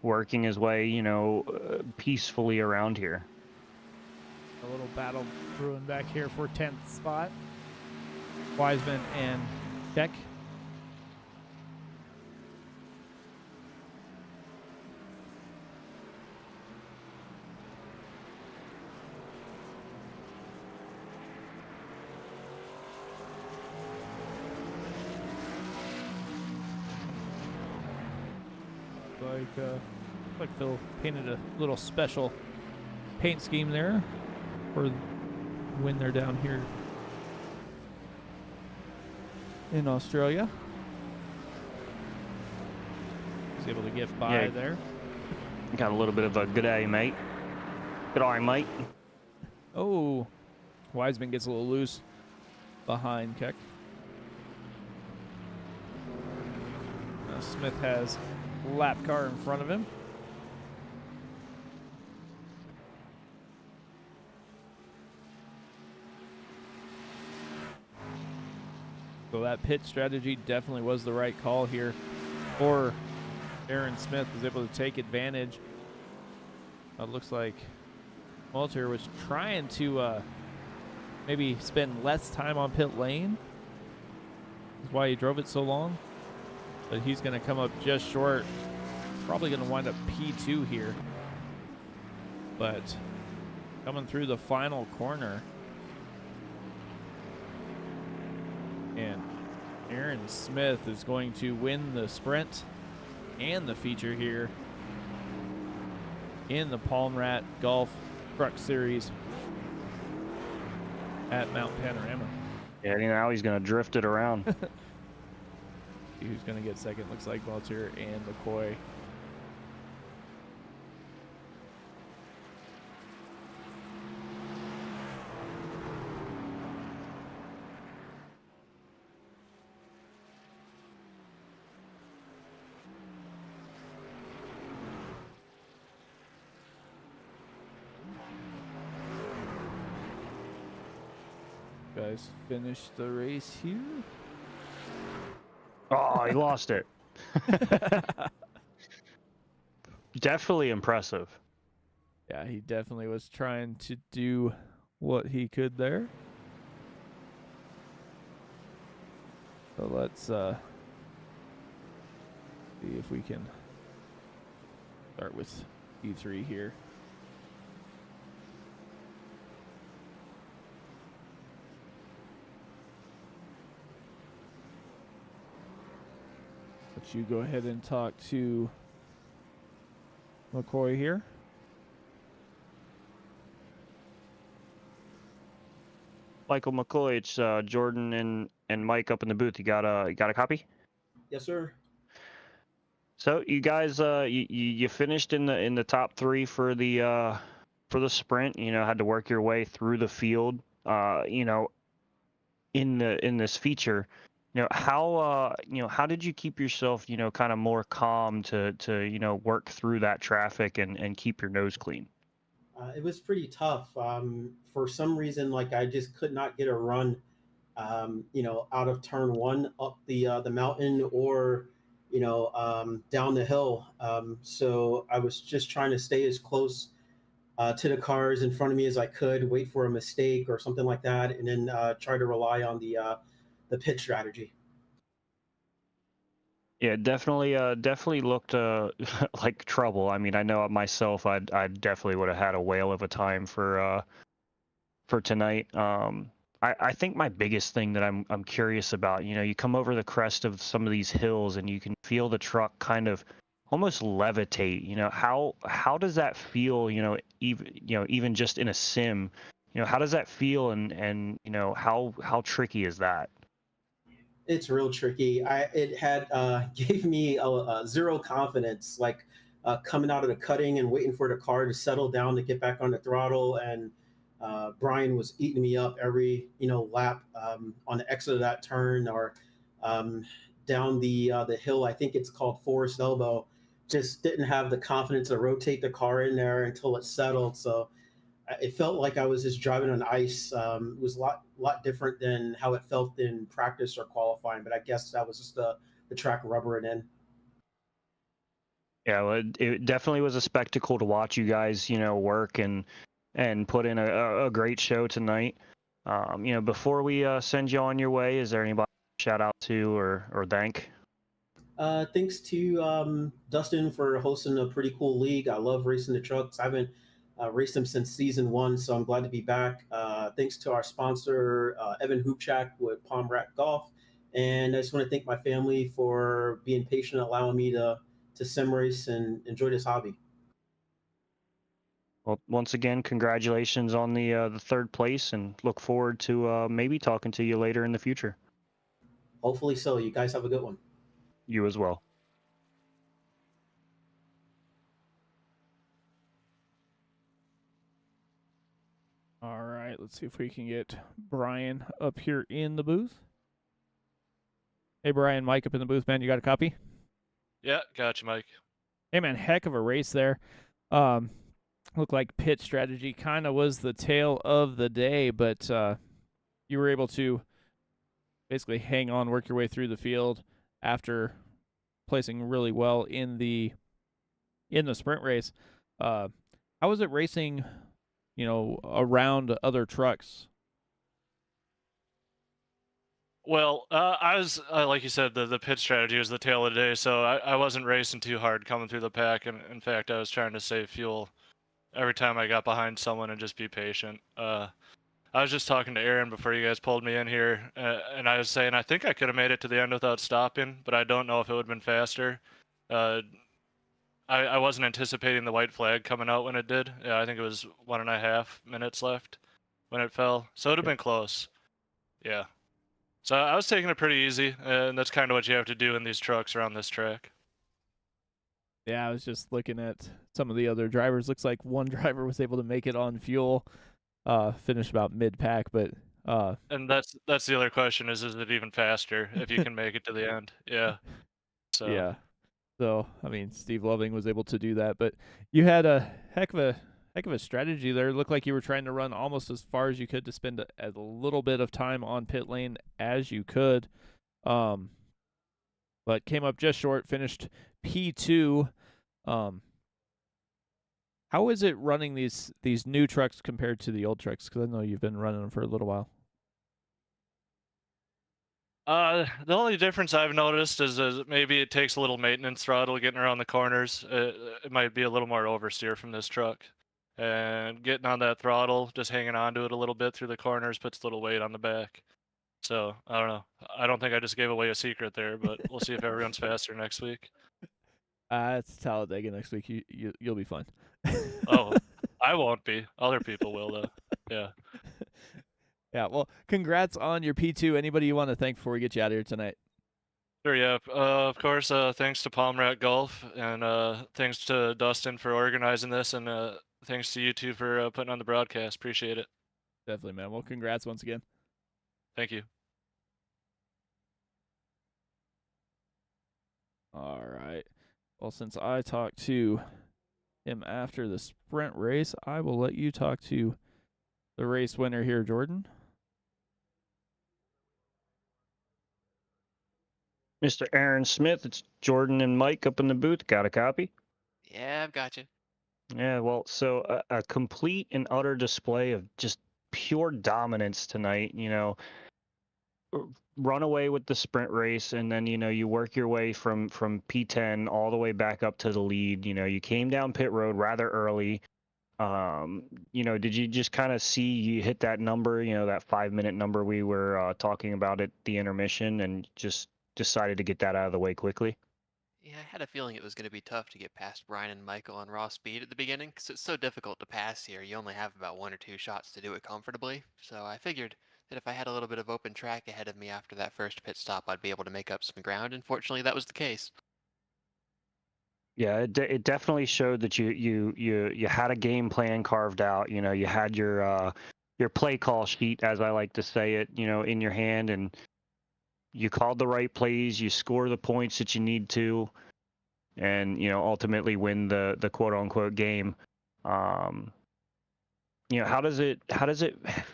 working his way, you know, peacefully around here. A little battle brewing back here for 10th spot. Wiseman and Keck. Like Phil painted a little special paint scheme there for when they're down here in Australia. He's able to get by there. Got a little bit of a good day, mate. Good eye, mate. Oh, Wiseman gets a little loose behind Keck. Smith has lap car in front of him. So that pit strategy definitely was the right call here for Aaron Smith. Was able to take advantage. It looks like Walter was trying to maybe spend less time on pit lane. That's why he drove it so long. But he's going to come up just short. Probably going to wind up P2 here. But coming through the final corner. And Aaron Smith is going to win the sprint and the feature here in the Palm Rat Golf Truck Series at Mount Panorama. Yeah, now he's going to drift it around. See who's going to get second. Looks like Walter and McCoy. Guys, finish the race here. Oh, he lost it. Definitely impressive. Yeah, he definitely was trying to do what he could there. So let's see if we can start with E3 here. Let you go ahead and talk to McCoy here. Michael McCoy, it's Jordan and Mike up in the booth. You got a copy? Yes, sir. So you guys, you finished in the top three for the sprint. You know, had to work your way through the field. You know, in this feature, you know, how did you keep yourself, you know, kind of more calm to you know, work through that traffic and keep your nose clean? It was pretty tough. For some reason, like I just could not get a run, you know, out of turn one up the mountain or, you know, down the hill. So I was just trying to stay as close to the cars in front of me as I could, wait for a mistake or something like that, and then try to rely on the pit strategy. Yeah, definitely looked like trouble. I mean, I know myself, I definitely would have had a whale of a time for tonight. I think my biggest thing that I'm curious about, you know, you come over the crest of some of these hills and you can feel the truck kind of almost levitate. You know, how does that feel? You know, even just in a sim, you know, how does that feel? And you know, how tricky is that? It's real tricky. It had gave me a zero confidence, like coming out of the cutting and waiting for the car to settle down to get back on the throttle. And Brian was eating me up every, you know, lap on the exit of that turn or down the hill. I think it's called Forest Elbow. Just didn't have the confidence to rotate the car in there until it settled. So it felt like I was just driving on ice. It was a lot different than how it felt in practice or qualifying, but I guess that was just the track rubbering in. Yeah, well, it definitely was a spectacle to watch you guys, you know, work and put in a great show tonight. You know, before we send you on your way, is there anybody shout out to or thank? Thanks to Dustin for hosting a pretty cool league. I love racing the trucks. I haven't raced them since season one, so I'm glad to be back. Thanks to our sponsor, Evan Hoopchak with Palm Rack Golf. And I just want to thank my family for being patient, allowing me to sim race and enjoy this hobby. Well, once again, congratulations on the third place, and look forward to maybe talking to you later in the future. Hopefully so. You guys have a good one. You as well. All right, let's see if we can get Brian up here in the booth. Hey, Brian, Mike up in the booth, man. You got a copy? Yeah, gotcha, Mike. Hey, man, heck of a race there. Looked like pit strategy kind of was the tail of the day, but you were able to basically hang on, work your way through the field after placing really well in the sprint race. How was it racing, around other trucks? Well, I was like you said, the pit strategy was the tail of the day, so I wasn't racing too hard coming through the pack, and in fact, I was trying to save fuel every time I got behind someone and just be patient. I was just talking to Aaron before you guys pulled me in here, and I was saying I think I could have made it to the end without stopping, but I don't know if it would have been faster. I wasn't anticipating the white flag coming out when it did. Yeah, I think it was 1.5 minutes left when it fell, so it would have been close. Yeah. So I was taking it pretty easy, and that's kind of what you have to do in these trucks around this track. Yeah, I was just looking at some of the other drivers. Looks like one driver was able to make it on fuel, finish about mid-pack, but And that's the other question is it even faster if you can make it to the end? Yeah. So yeah. So, I mean, Steve Loving was able to do that, but you had a heck of a strategy there. It looked like you were trying to run almost as far as you could to spend a little bit of time on pit lane as you could. But came up just short, finished P2. How is it running these new trucks compared to the old trucks? Because I know you've been running them for a little while. the only difference I've noticed is maybe it takes a little maintenance throttle getting around the corners. It might be a little more oversteer from this truck. And getting on that throttle, just hanging on to it a little bit through the corners puts a little weight on the back. So, I don't know. I don't think I just gave away a secret there, but we'll see if everyone's faster next week. It's Talladega next week. You'll be fine. Oh, I won't be. Other people will, though. Yeah. Yeah, well, congrats on your P2. Anybody you want to thank before we get you out of here tonight? Sure, yeah. Of course, thanks to Palm Rat Golf, and thanks to Dustin for organizing this, and thanks to you two for putting on the broadcast. Appreciate it. Definitely, man. Well, congrats once again. Thank you. All right. Well, since I talked to him after the sprint race, I will let you talk to the race winner here, Jordan. Mr. Aaron Smith, it's Jordan and Mike up in the booth. Got a copy? Yeah, I've got you. Yeah, well, so a complete and utter display of just pure dominance tonight. Run away with the sprint race, and then you work your way from P10 all the way back up to the lead. You came down pit road rather early. Did you just kind of see you hit that number, that 5-minute number we were talking about at the intermission, and just decided to get that out of the way quickly? Yeah, I had a feeling it was going to be tough to get past Brian and Michael on raw speed at the beginning, because it's so difficult to pass here. You only have about 1 or 2 shots to do it comfortably. So I figured that if I had a little bit of open track ahead of me after that first pit stop, I'd be able to make up some ground. Unfortunately, that was the case. Yeah, it definitely showed that you had a game plan carved out. You had your play call sheet, as I like to say it, in your hand, and you called the right plays. You score the points that you need to, and ultimately win the quote unquote game. How does it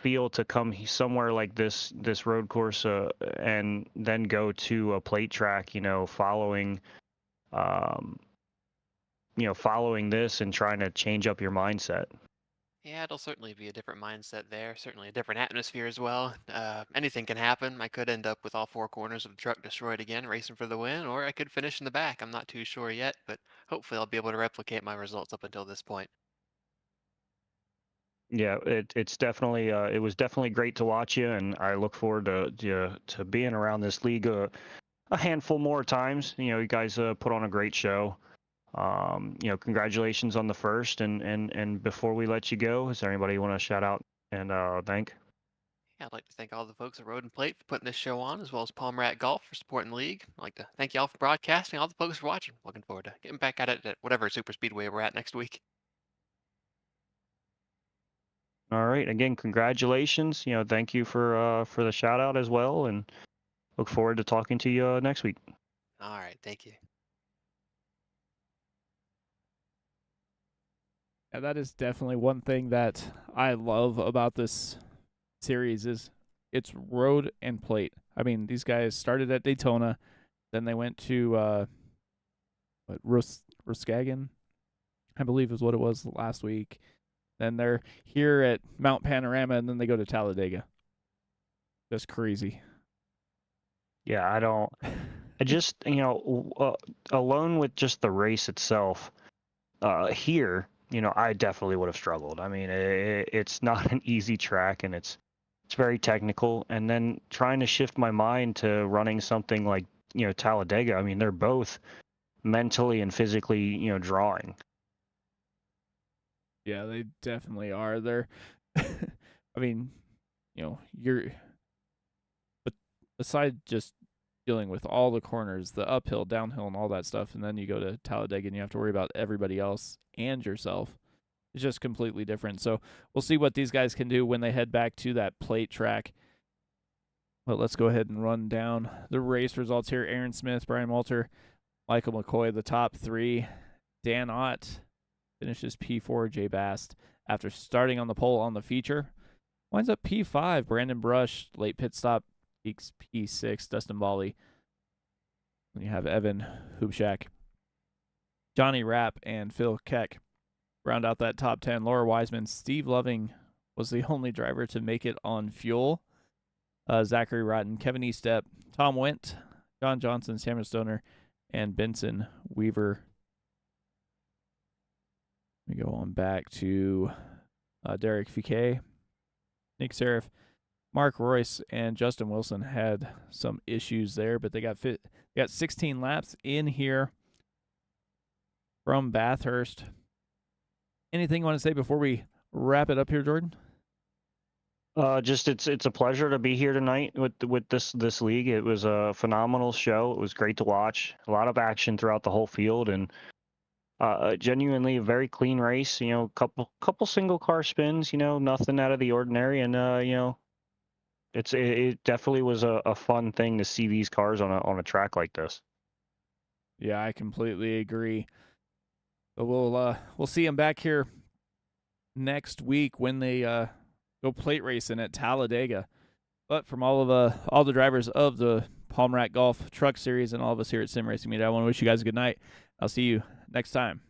feel to come somewhere like this road course and then go to a plate track? Following following this and trying to change up your mindset. Yeah, it'll certainly be a different mindset there. Certainly a different atmosphere as well. Anything can happen. I could end up with all four corners of the truck destroyed again, racing for the win, or I could finish in the back. I'm not too sure yet, but hopefully I'll be able to replicate my results up until this point. Yeah, it's definitely it was definitely great to watch you, and I look forward to being around this league a handful more times. You guys put on a great show. Congratulations on the first, and before we let you go, is there anybody you want to shout out and thank? Yeah, I'd like to thank all the folks at Road and Plate for putting this show on, as well as Palm Rat Golf for supporting the league. I'd like to thank y'all for broadcasting, all the folks for watching. Looking forward to getting back at it at whatever super speedway we're at next week. All right, again, congratulations. Thank you for the shout out as well, and look forward to talking to you next week. All right, thank you. Yeah, that is definitely one thing that I love about this series is it's road and plate. I mean, these guys started at Daytona, then they went to Ruskagen, I believe is what it was last week. Then they're here at Mount Panorama, and then they go to Talladega. That's crazy. Yeah, I just alone with just the race itself here, I definitely would have struggled. I mean, it's not an easy track, and it's very technical. And then trying to shift my mind to running something like Talladega. I mean, they're both mentally and physically drawing. Yeah, they definitely are. They're, I mean, but aside just dealing with all the corners, the uphill, downhill, and all that stuff, and then you go to Talladega and you have to worry about everybody else and yourself. It's just completely different. So we'll see what these guys can do when they head back to that plate track. But let's go ahead and run down the race results here. Aaron Smith, Brian Walter, Michael McCoy, the top three. Dan Ott finishes P4. Jay Bast, after starting on the pole on the feature, winds up P5. Brandon Brush, late pit stop, peaks P6. Dustin Bally. Then you have Evan Hubschak, Johnny Rapp, and Phil Keck round out that top 10. Laura Wiseman, Steve Loving was the only driver to make it on fuel. Zachary Rotten, Kevin Estep, Tom Wendt, John Johnson, Samuel Stoner, and Benson Weaver. We go on back to Derek Fouquet, Nick Serif, Mark Royce, and Justin Wilson had some issues there, but they got 16 laps in here from Bathurst. Anything you want to say before we wrap it up here, Jordan? Just it's a pleasure to be here tonight with this league. It was a phenomenal show. It was great to watch. A lot of action throughout the whole field, and genuinely a very clean race. Couple single car spins. Nothing out of the ordinary, and it definitely was a fun thing to see these cars on a track like this. Yeah, I completely agree. But we'll see them back here next week when they go plate racing at Talladega. But from all the drivers of the Palm Rat Golf Truck Series and all of us here at Sim Racing Media, I want to wish you guys a good night. I'll see you next time.